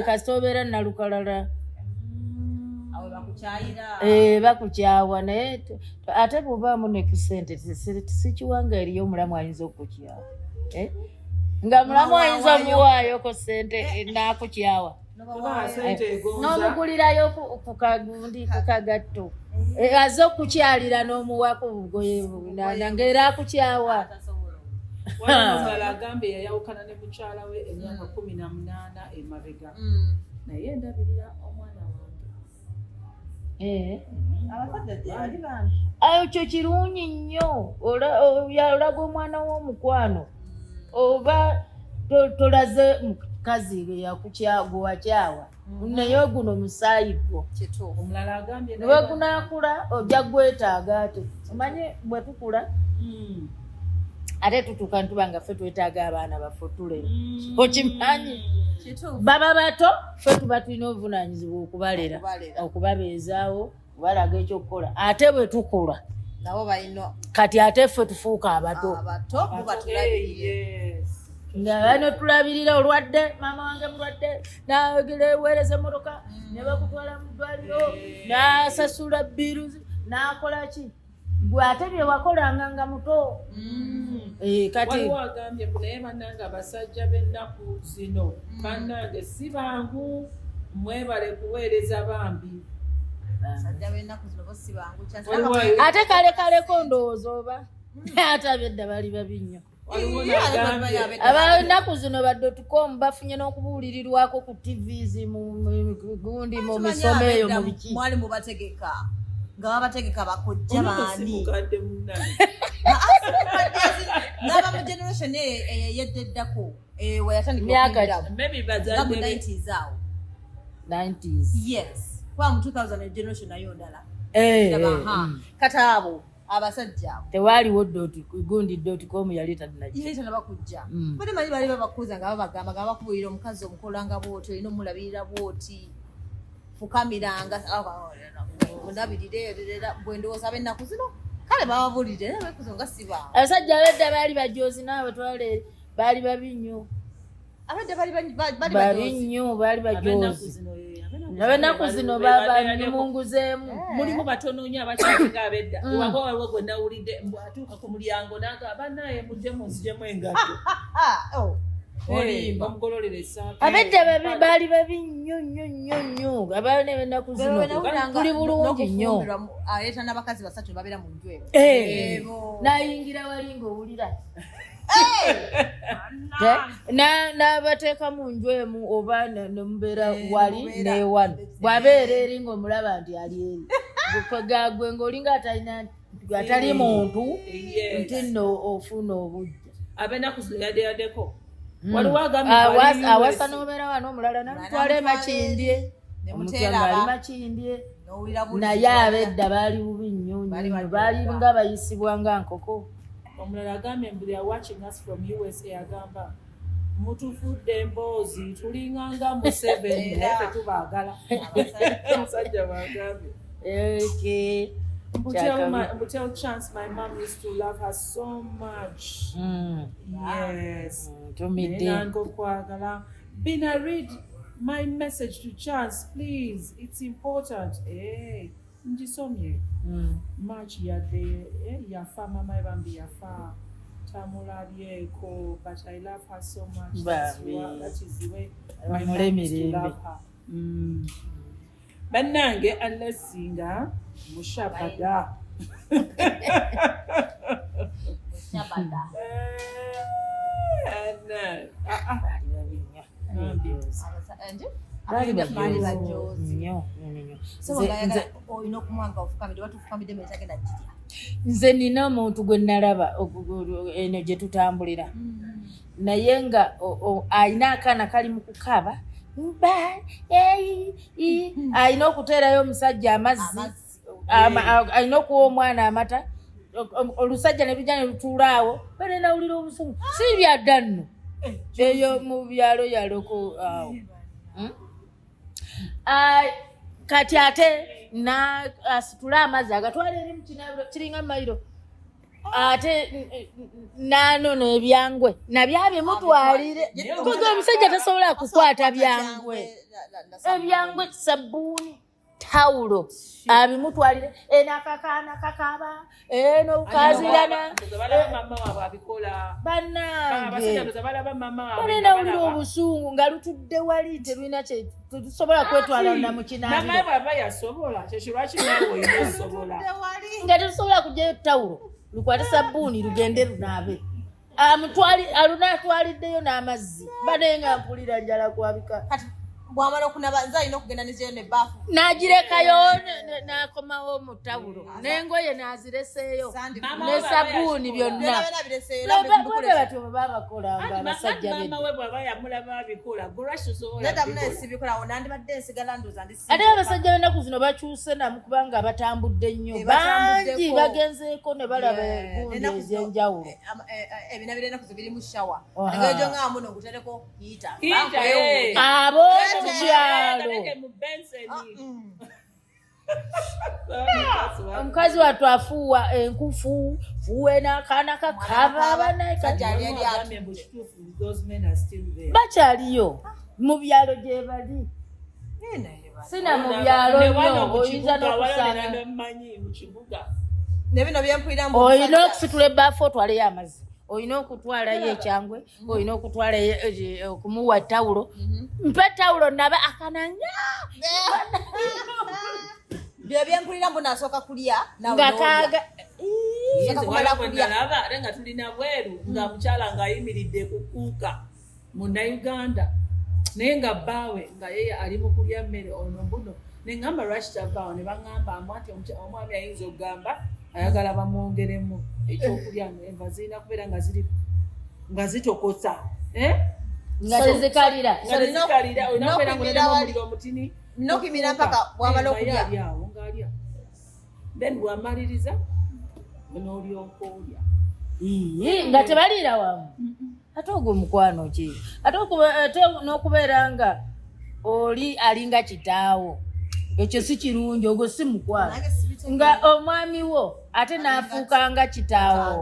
kasita obeera nalukalala bakukyayira bakukyawa naye ate bw'obaamu ne ku ssente sikiwanga eriyo omulamu ayinza okukukyawa nga mulamu ayinza omuwaayoko ssente n'akukyawa n'omugulirayo ku kagundi ku kagatto aze okukyalira n'omuwako obugoye nangeera akukyawa wala agambe yayawukana ne mukyala we emyaka 18 emabega naye ndabirira omwana wange kyo kirungi nnyo olaga omwana w'omukwano oba tolaze kazi yakukyawa naye guno musaayi gwo omulala agambye ne wegunakula ojja gwetaaga ate omanye bwe tukula ate tutuuka ntuba nga ffe twetaaga abaana baffe tulera okimanyi baba bato ffe tuba tulina obuvunaanyizibwa okubalera okubabeezaawo balaga ekyokukola ate bwe tukula nabo balina kati ate ffe tufuuka abato nga bano tulabirira olwadde maama wange mulwadde naweereza emmotoka ne bakutwala mu ddwaliro n'asasula biruzi n'akola ki gwe ate bye wakolanga nga muto kati waliwo agambye naye bannange abasajja b'ennaku zino bannange si bangu mwebale kuweereza bambi ate kaleko ndowooza oba ate ab'edda bali babi nnyo abaennaku zino badde.com bafunye n'okubuulirirwako ku tvs gundi mu misomo eyo mu biki mwali mubategeka nga babategeka bakojja baani ngaba mu generation eyeddeddako weyatandika mu 90s awo 90s yes kwa mu 2000 generation nayo ndala kati abo abasajja tewaaliwo gundi.com yali tanabakujja bali manyi bali babakuza nga babagamba nga bakubuulira omukazi omukolanga bwoti olina omulabirira bwoti fukamiranga ndabirira bwendowooza ab'ennaku zino kale bababuulire bekuzo nga siba abasajja abedda baali bajoozi naawe twale baali babi nnyo abedda babi nnyo baali bajoozi ab'ennaku zino bamunguzeemu mulimu batono nnyo abakyasinga abedda wanga waliwo gwe nawulidde atuuka ku mulyango n'agamba naye mujjemu nzijemu engatto bamugololera essaako abedda baali babi nnyo abaana ab'ennaku zino tuli bulungi nnyo aleeta n'abakazi basatu babeera mu nju n'ayingira wali ng'owulira n'abateeka mu nju emu oba nemubeera wali newano bw'abeera eri ng'omulaba nti ali eri gagwe ng'olinga atali muntu nti nno ofuna obujja ab'ennaku zino yaddeko awasa n'obeera wano omulala namutwala emakindye omutwala ali makindye naye abedda baali bubi nnyo baali nga bayisibwa nga nkoko omulala agambye mbuli watching us from USA agamba mutufudde emboozi tulinganga mu 7 naye tetubaagala omusajja bagambye Tell Chance my mom used to love her so much. Yes. Bina, read my message to Chance, please. It's important. Njisomye. March yade yafa mama ebambi yafa. Tamulabyeko, but I love her so much. That is the way my mom used to love her. Bannange alesinga mushabada nze nina omuntu gwe nalaba eno gye tutambulira naye nga alina akaana kali mu kukaaba alina okuteerayo omusajja amazzi alina okuwa omwana amata olusajja ne bijja ne lutuulaawo bale nawulira obusungu si byadda nno eyo mu byalo yaloko awo kati ate asitula amazzi agatwala eri mukinaabiro kiringa mayiro ate nanono ebyangwe nabyabye mutwalire kuga omusajja tasobola kukwata byangwe ebyangwe sabbuuni tawulo abimutwalire enakakaana kakaba n'okukazirana bannange balenawulira obusungu nga lutudde wali terulina kye tusobola kwetwala na mukinaabiro nga tetusobola kujjayo tawulo lukwate sabbuuni lugende lunaabe alunatwaliddeyo n'amazzi banaye nga mpulira njala kwabika bwamala okunaba nze alina okugenda nezeyo ne baafu n'agirekayo n'akomawo mu ttawulo n'engoye n'azireseeyo ne sabbuuni byonna batyo bwe babakolanga abasajja ate abasajja b'ennaku zino bakyuse namu kubanga batambudde nnyo bangi bagenzeeko ne balaba engundi ez'enjawulo ebina birinaku zibiri mu shawa egejo ngaamu nogutereko hiita abo mukyalo omukazi wattu afuuwa enkufu fuuwe n'akaana kakaba bakyaliyo mu byalo gye bali sina mu byalo nnyo oyinza n'okusanga nebino byempulira olina okusitula ebbaafu otwaleyo amazzi olina okutwalayo ekyangwe olina okutwalayo okumuwa ttawulo mpa ettawulo nabe akananya byempulira mbu nasooka kulya ate nga tulina bweru nga mukyala ng'ayimiridde kukuuka munnayuganda naye nga bbaawe nga yeye ali mu kulya mmere ono mbuno neŋŋamba lwaki tabbaawo ne baŋŋamba nti omwami ayinza okugamba ayagala bamwongeremu ekyokulya enva zirina kubeera nga zitokosa nga tezikalira olina kubeera ngaolemumuliro omutini nokimira mpaka bwamala okulya ngaalya then bwamaliriza noolyoka olya nga tebaliira wamu ate ogwo mukwano ki ate n'okubeera nga oli alinga kitaawo ekyo si kirungi ogwo si mukwano nga omwami wo ate n'afuuka nga kitaawo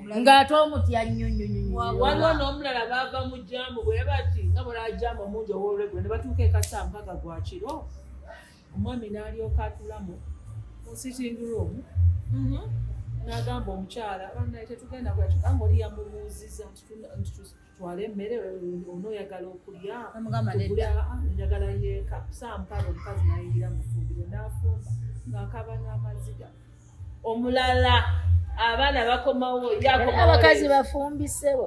ng'ate omutya nnyo waliwo n'omulala baava mu jjaamu bwe bati nga bwolajjaamu omungi ow'olweggulo ne batuuka ekasa mpaga gwa kiro omwami n'alyoka atulamu mu sitting room n'agamba omukyala bannaye tetugenda kwetuganga oli yamubuuziza tutwale emmere onooyagala okulya njagala yeeka sampala omukazi n'ayingira mu fumbiro n'afumba ng'akaba n'amaziga omulala abaana bakomawo abakazi bafumbisebo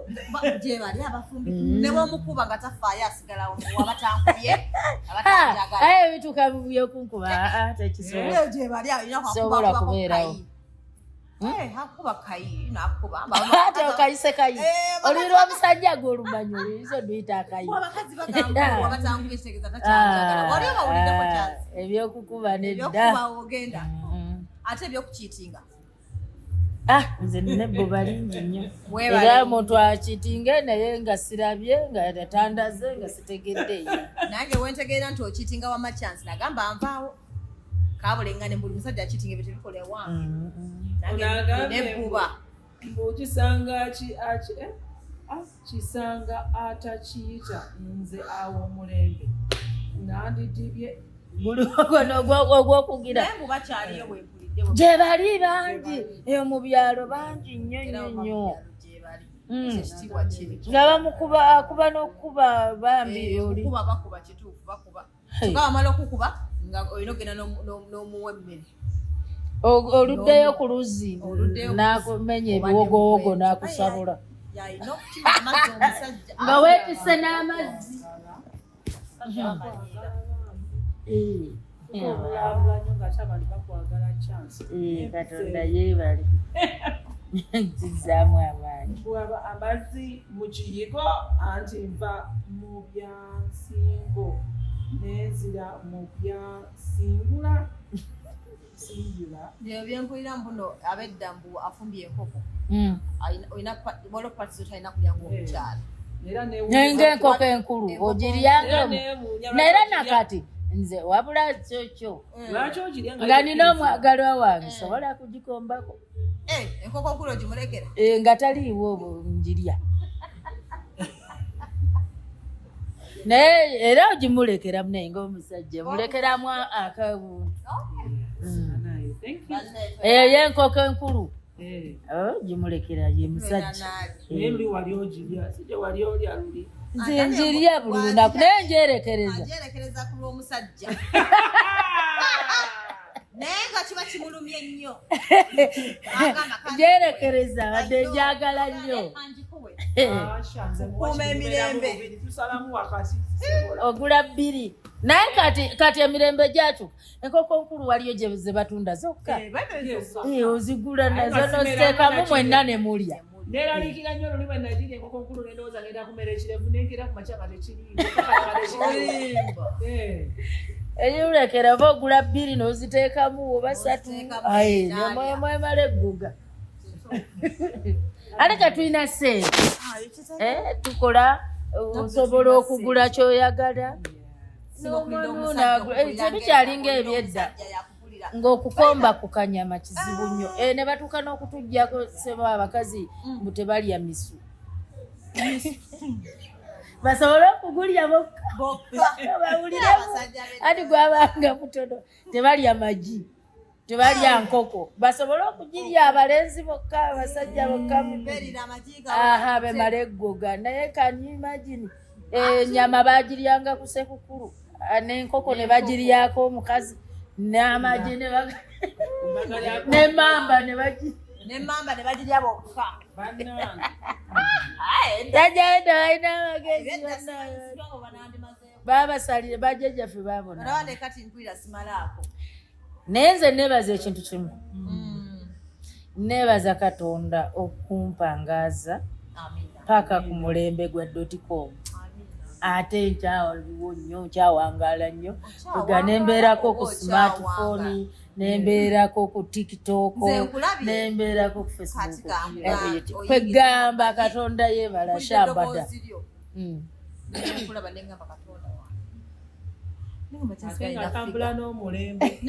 gye bali abafumbi ne bwomukuba nga tafaayo asigala wabatankubye ebituuka byokunkuba tekisobola gye bali sobola kubeerawo akuba kayi nakuba ate okayise kayi olira omusajja gwe olumanyi oluyinza oduyita akayi ebyokukuba nedda ogenda ate ebyokukiitinga nze nebbo balingi nnyo era omuntu akiitinge naye nga sirabye nga tatandaze nga sitegeddeyo nange wentegeera nti okiitinga wama chance nagamba nvaawo kabulengane buli musajja akiitinga ebyo tebikola ewange nebbuba mbukisanga kisanga atakiyita nze awo omulembe nandidibye ogwokugira naye mbuba kyaliyo bwempulidde gye bali bangi eyo mu byalo bangi nnyo nga bamukuba n'okukuba bambi bakuba kituufu bakuba nga wamala okukuba nga olina ogenda n'omuwa emmere oluddeyo ku luzzi n'akumenya ebiwogowogo n'akusabula nga weetise n'amazzi katonda yeebale kizaamu amaanyi amazzi mu kiyigo anti nva mu byansingo nenzira mu byansingula byo byempulira mbuno abedda mbu afumbye enkoko wala okupatiza otalina kulya ngaomukyala ng'enkoko enkulu ogiryangamu naye nakati nze wabula kyokyo nga nina omwagalwa wange sobola kugikombako enkoko nkulu ogimulekera nga taliiwo njirya naye era ogimulekera naye ngaomusajja mulekeramu akabuntu eyo yenkoko enkulu gimulekera ye musajja nze njirya buli lunaku naye njerekereza ku lw'omusajja Nenga chiba chimulumye nnyo. Jerekereza badde njagala nnyo. Kume emirembe. Ogula 2. Naye kati emirembe gyacu enkoko nkulu waliyo gye ze batunda zokka. Ozigula nazo n'oziteekamu mwenna ne mulya. Neralikira nnyo luli bwe nagira enkoko nkulu n'endowooza ngenda kumera ekirevu n'engera ku makya tekiriimu. Enyulekera oba ogula 2 n'oziteekamu oba 3. Mwemala egguga. Ate katulina ssente. Tukola osobola okugula kyoyagala. Tebikyalinga ebyedda ng'okukomba ku kanyama kizibu nnyo. Ne batuuka n'okutuggyako seba abakazi mbu tebalya misu. Basobole okugulya bokka bawuliremu. Ati gwabanga mutono tebalya magi, tebalya nkoko. Basobole okugirya abalenzi bokka, abasajja bokka. Bemala eggoga. Naye can you imagine ennyama bagiryanga ku sekukulu n'enkoko ne bagiryako omukazi n'amagi n'emmamba ne bagirya bokka. Tajjaenda balina amagezi baabasalire bajjajjaffe baabona. Naye nze neebaza ekintu kimu. Neebaza Katonda okumpangaaza paka ku mulembe gwa .com. Ate nkyawaliwo nnyo, nkyawangaala nnyo. Ega nembeerako ku smartphone, nembeerako ku TikTok, nembeerako ku Facebook. Kwegamba Katonda yeebala shambada. Atambula n'omulembe.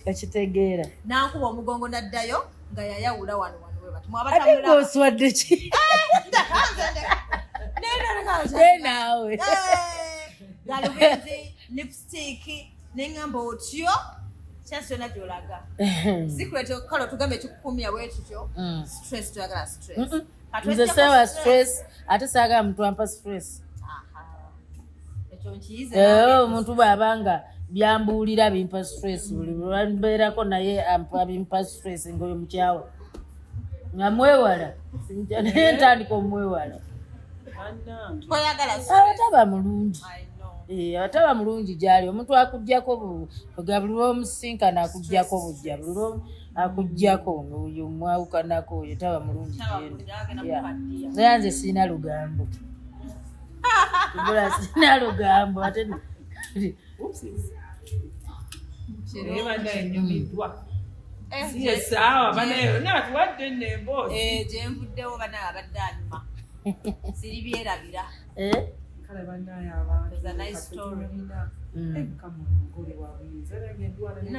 Ekitegeera. N'ankuba omugongo n'addayo nga yayawula wano bati ate ng'oswadde ki? Naawe. Galubindi, lipstick, n'eŋŋamba otyo kyasona gy'olaga. Sikulete kale tugambe ekikukumya bwe tutyo. Stress tuyagala stress. Nze sewa stress ate saagala muntu ampa stress. Omuntu bw'abanga byambuulira bimpa stress buli lwambeerako naye ampa bimpa stress ng'oyo mukyawa. Nga mwewala. Naye ntandika omwewala. Abataba mulungi. Abataba mulungi gyali omuntu akuggyako bwe buli lw'omusinkana akuggyako bujja buli akuggyako oyo mwawukanako oyo taba mulungi gyenda. Naye nze sirina lugambo. Tubula sirina lugambo ate gyenvuddewo bana abadde anyuma siri byerabira.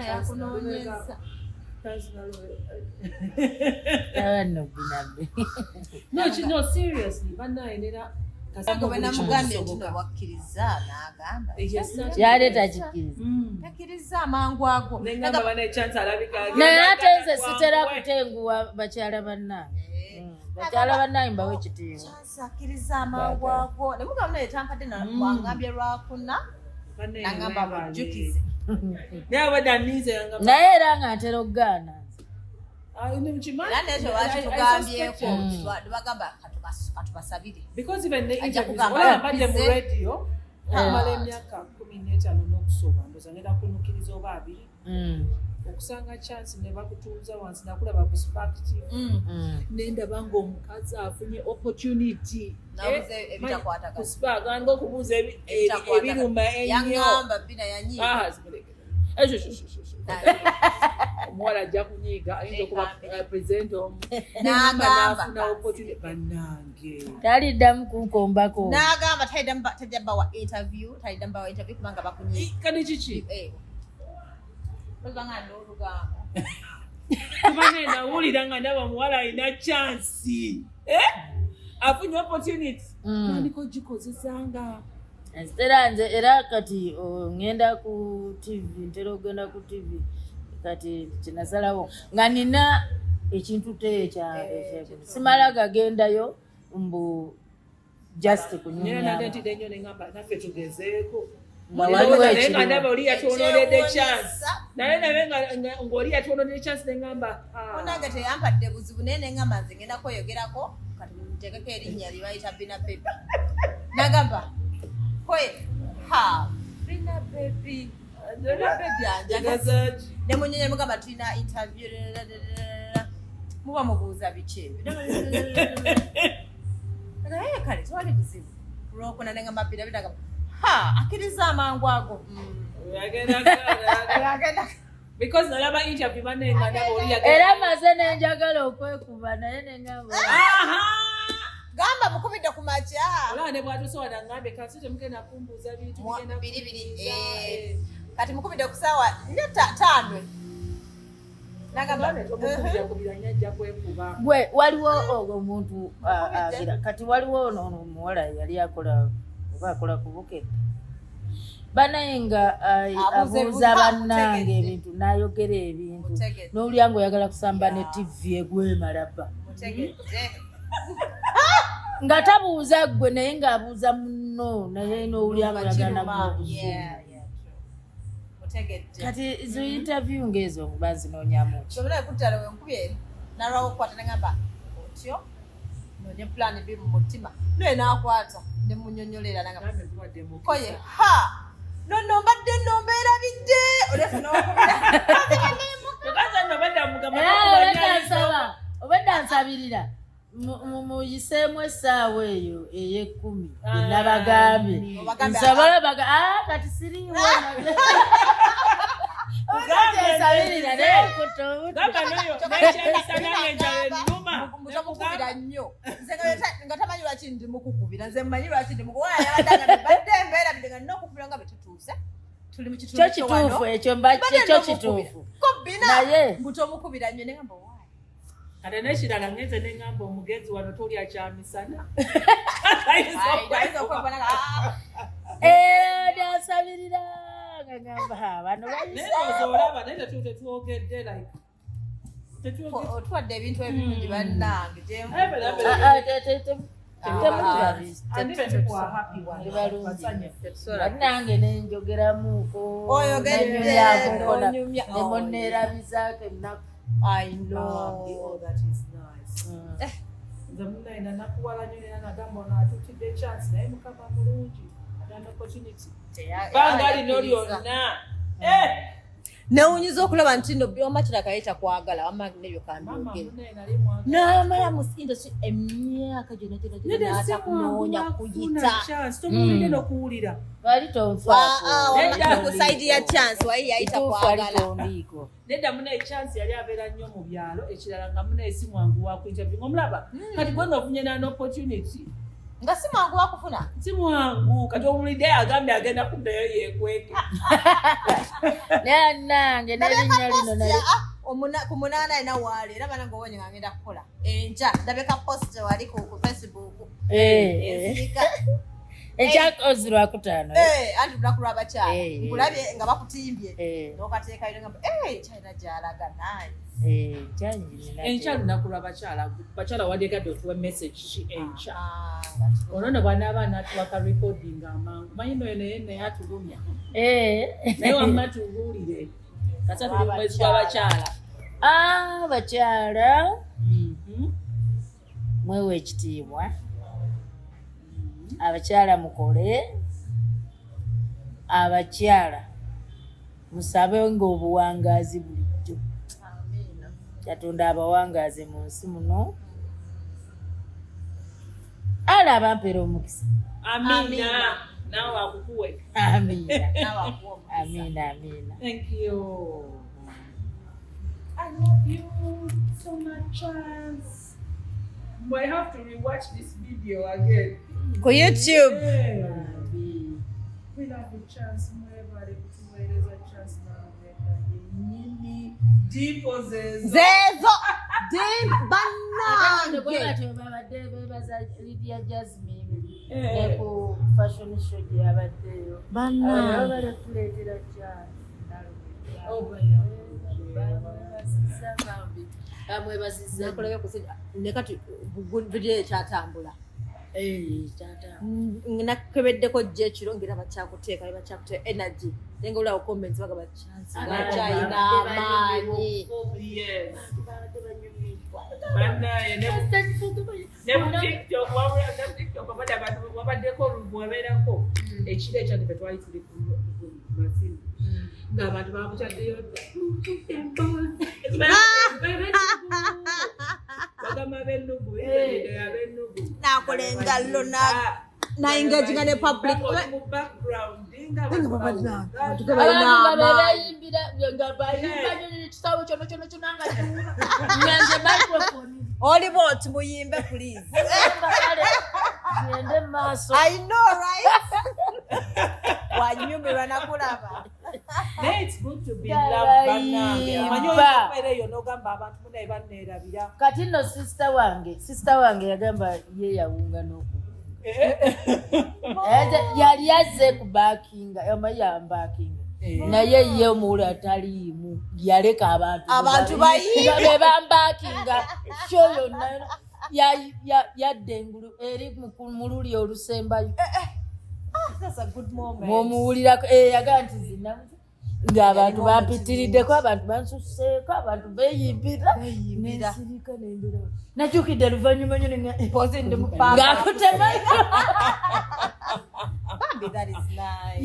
Yakunoonyeza. No, seriously, banayenera yaleeta kikkiriza. Takkiriza amangu ago. Naye ate nze sitera kutenguwa bakyala bannange. Bakyala bannange mbawe ekitiibwa. Akkiriza amangu ago. Ne mugamba naye tampadde wangambye lwakuna nagamba bujjukize. Naye era nga ntera okugaana. Era nekyo lwaki tugambyeko bagamba katubasabire. Because even the interviews olabadde mu radio omala emyaka 15 n'okusoba ndoza ngenda kunukkiriza oba 2 okusanga chance ne bakutuuza wansi nakulaba perspective nendaba ng'omukazi afunye opportunity kuspaga okubuuza ebiruma ennyo omuwala ajja kunyiiga ayinza okuba presenta n'afuna opportunity bannange taliddamu kunkombako n'agamba tajja bawa interview kubanga bakunyiiga kani kiki kubanga nawulira nga ndaba omuwala alina chance afunye opportunity nandiko gikozesanga era kati ngenda ku TV ntera ogenda ku TV kati kinasalawo nga nina ekintu tekya simala gagendayo mbu just kunyumya nina nti denyo ne ngamba naffe tugezeeko nga ndaba oli yatwononedde chance naye naye ng'oli yatwononedde chance neŋŋamba onange teyampadde buzibu naye neŋŋamba nze ngenda kweyogerako kati mutekeko erinnya lye bayita Bina Baby nagamba Bina Baby anjagaza ne munyonyi mugamba tulina interview muba mubuuza biki ebyo kale twali buzibu olwokuna neŋŋamba Bina bidagamba akkiriza amangu ago because nalaba interview banenga ndaba oli era maze nenjagala okwekuba naye neŋŋamba gamba mukubidde ku makya olaba ne bwatusobola ngambe kasi temugenda kumbuuza bintu bibiri kati mukubidde ku ssaawa 5 gwe waliwo omuntu kati waliwo omuwala yali akola oba akola ku bukedde banaye nga abuuza bannange ebintu n'ayogera ebintu n'olya nga oyagala kusamba ne TV egwemalabba nga tabuuza ggwe naye ng'abuuza munno naye n'olya nga oyagala nabuuza kati zo interview ng'ezo bazinoonyamu ki sobera kuttala wenkubye nalwawo okukwata neŋŋamba otyo noonye plan bi mu mutima naye n'akwata ne munyonyolera koye nono mbadde nombeera bidde obadde ansabirira muyiseemu essaawa eyo ey'10 nabagambye nsobola kati siriiwo mutamukubira nnyo nze nga tamanyi lwaki ndi mukukubira nze mmanyi lwaki ndi mukubadde embeera bidde nga nina okukubira nga betutuuse tuli mu kitundu kituufu ekyo kyekyo kituufu naye mbutomukubira nnyo negamba ate nekirala ngenze neŋŋamba omugenzi wano toli akyamisana nasabirira ngagamba bano olaba naye tetwogedde otwadde ebintu ebirungi bannange bannange nenjogeramuko nemuneerabizaako ennaku I know. Oh, that is nice. The muna nakuwala nyo nena nagamba ono atutidde chance naye mukama mulungi adana opportunity bangali nolyonna newunyiza okulaba nti no byoma kirakayita kwagala wama nebyo kandyogere namala mu industry emyaka gyonna gyonna kunoonya kuyita tomuwulire n'okuwulira wali ku side ya chance wayi yayita kwagala nedda muna chance yali abeera nnyo mu byalo ekirala nga muna esi mwangu wa ku interview ng'omulaba kati gwe n'ofunye n'an opportunity nga si mwangu wakufuna si mwangu kati omulidde agambye agenda kuddayo yeekweke nange nerinnya lino nali ku munaana alina waali era bana ngaobonye nga ngenda kukola enkya ndabeka post wali ku Facebook ekyakozi lwakutaano anti lunaku lw'abakyala nkulabye nga bakutimbye n'okateekayo ngamba kyalina gyalaga naye enkya lunaku lw'abakyala bakyala wandigadde otuwa message ki enkya ono ne bwanaaba natuwaka recording amangu manyi noyo naye atulumya naye wamma tubuulire kasa tuli mumwezi gw'abakyala bakyala mwewe ekitiibwa abakyala mukole abakyala musabe ng'obuwangaazi bulijjo katonda abawangaze mu nsi muno ala abampera omukisa amina nawe akukuwe amina thank you I love you so much chance I have to rewatch this video again ku YouTube we love you chance mwebale kutuweereza chance nawe nyinyi zezo bannange babadde bebaza Lydia Jasmine ne ku fashion show gyabaddeyo bannange tuleetera chance nekati video ekyatambula Nakebeddeko jje ekiro ngera bakyakuteeka bakyakuteeka energy nenga olaba comments bagamba chance bachayina amaanyi wabaddeko bwabeerako ekiro ekyadde twali tuli ku masimu ng'abantu bakukyaddeyo bagamba ab'ennugu ab'ennugu nakola engalo naengaging ne public mu background oli boti muyimbe please I know right wanyumirwa nakulaba it's good to be loved banange amanyi oyo n'ogamba abantu munaye banneerabira kati nno sister wange yagamba ye yawunga yali yazze ku bakinga amayi yambakinga naye ye omuwuli ataliimu yaleka abantu be bambakinga kyo yonna yadda engulu eri mu luli olusembayo mwomuwulirako yagamba nti zinamu ng'abantu bampitiriddeko abantu bansuseeko abantu beeyimbira nesirika nembera nakyukidde luvannyuma nyo ng'akutemayo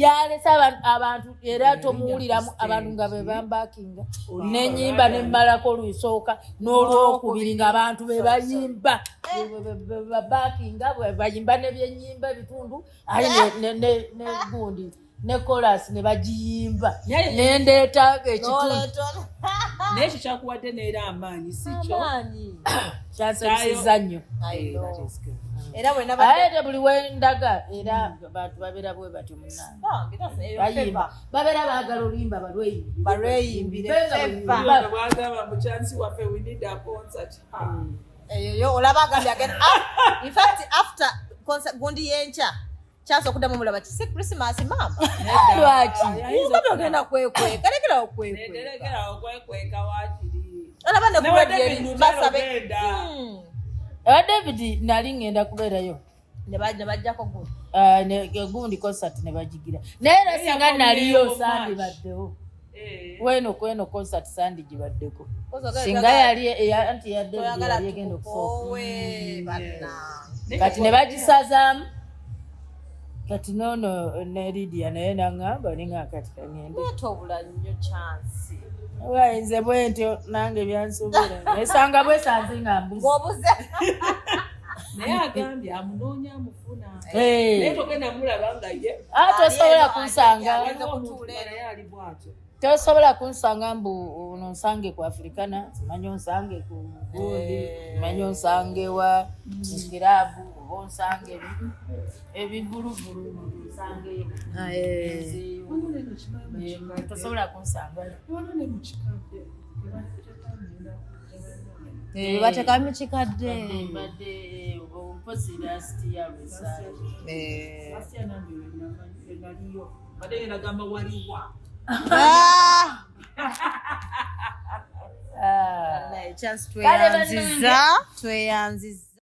yalese abantu era tomuwuliramu abantu nga be bambakinga n'ennyimba nemmalako olusooka n'olwokubiri ng'abantu be bayimba babakinga bayimba nebyennyimba ebitundu aye negundi ne chorus ne bagiyimba nendeeta ekitundu naye ekyo kyakuwadde neera amaanyi si kyo kyansanyusiza nnyo ate buli wendaga era bantu babeera bwe batyo bayimba babeera baagala oluyimba balweyimbire bwagamba mukyansi waffe we need a concert eyo olaba agambye agenda in fact after concert gundi yenkya kyasa okuddamu mulaba kisi Christmas mama lwaki ogenda kwekweka lekera okwekweka wakiri olaba ne basabe David nali ngenda kubeerayo ne bajjako gundi concert ne bagigira naye era singa naliyo sandi baddewo kweno concert sandi gibaddeko singa yali anti ya David yali egenda okusooka kati ne bagisazaamu kati nono ne Lydia naye naŋŋamba ninga kati kangende tobula nnyo chance wayinze bwentyo nange byansuubira nesanga bwesanze nga mbuze naye agambye amunoonya amufuna naye togenda mulaba nga ye tosobola kunsanga naye ali bwatyo tosobola kunsanga mbu nonsange ku Africana simanyi onsange ku gundi simanyi onsange wa nkirabu oba onsange ebivuluvulu nsange tosobola kunsanga batekamu mukikadde mpozi last year badde nagamba waliwa chance tweyanziza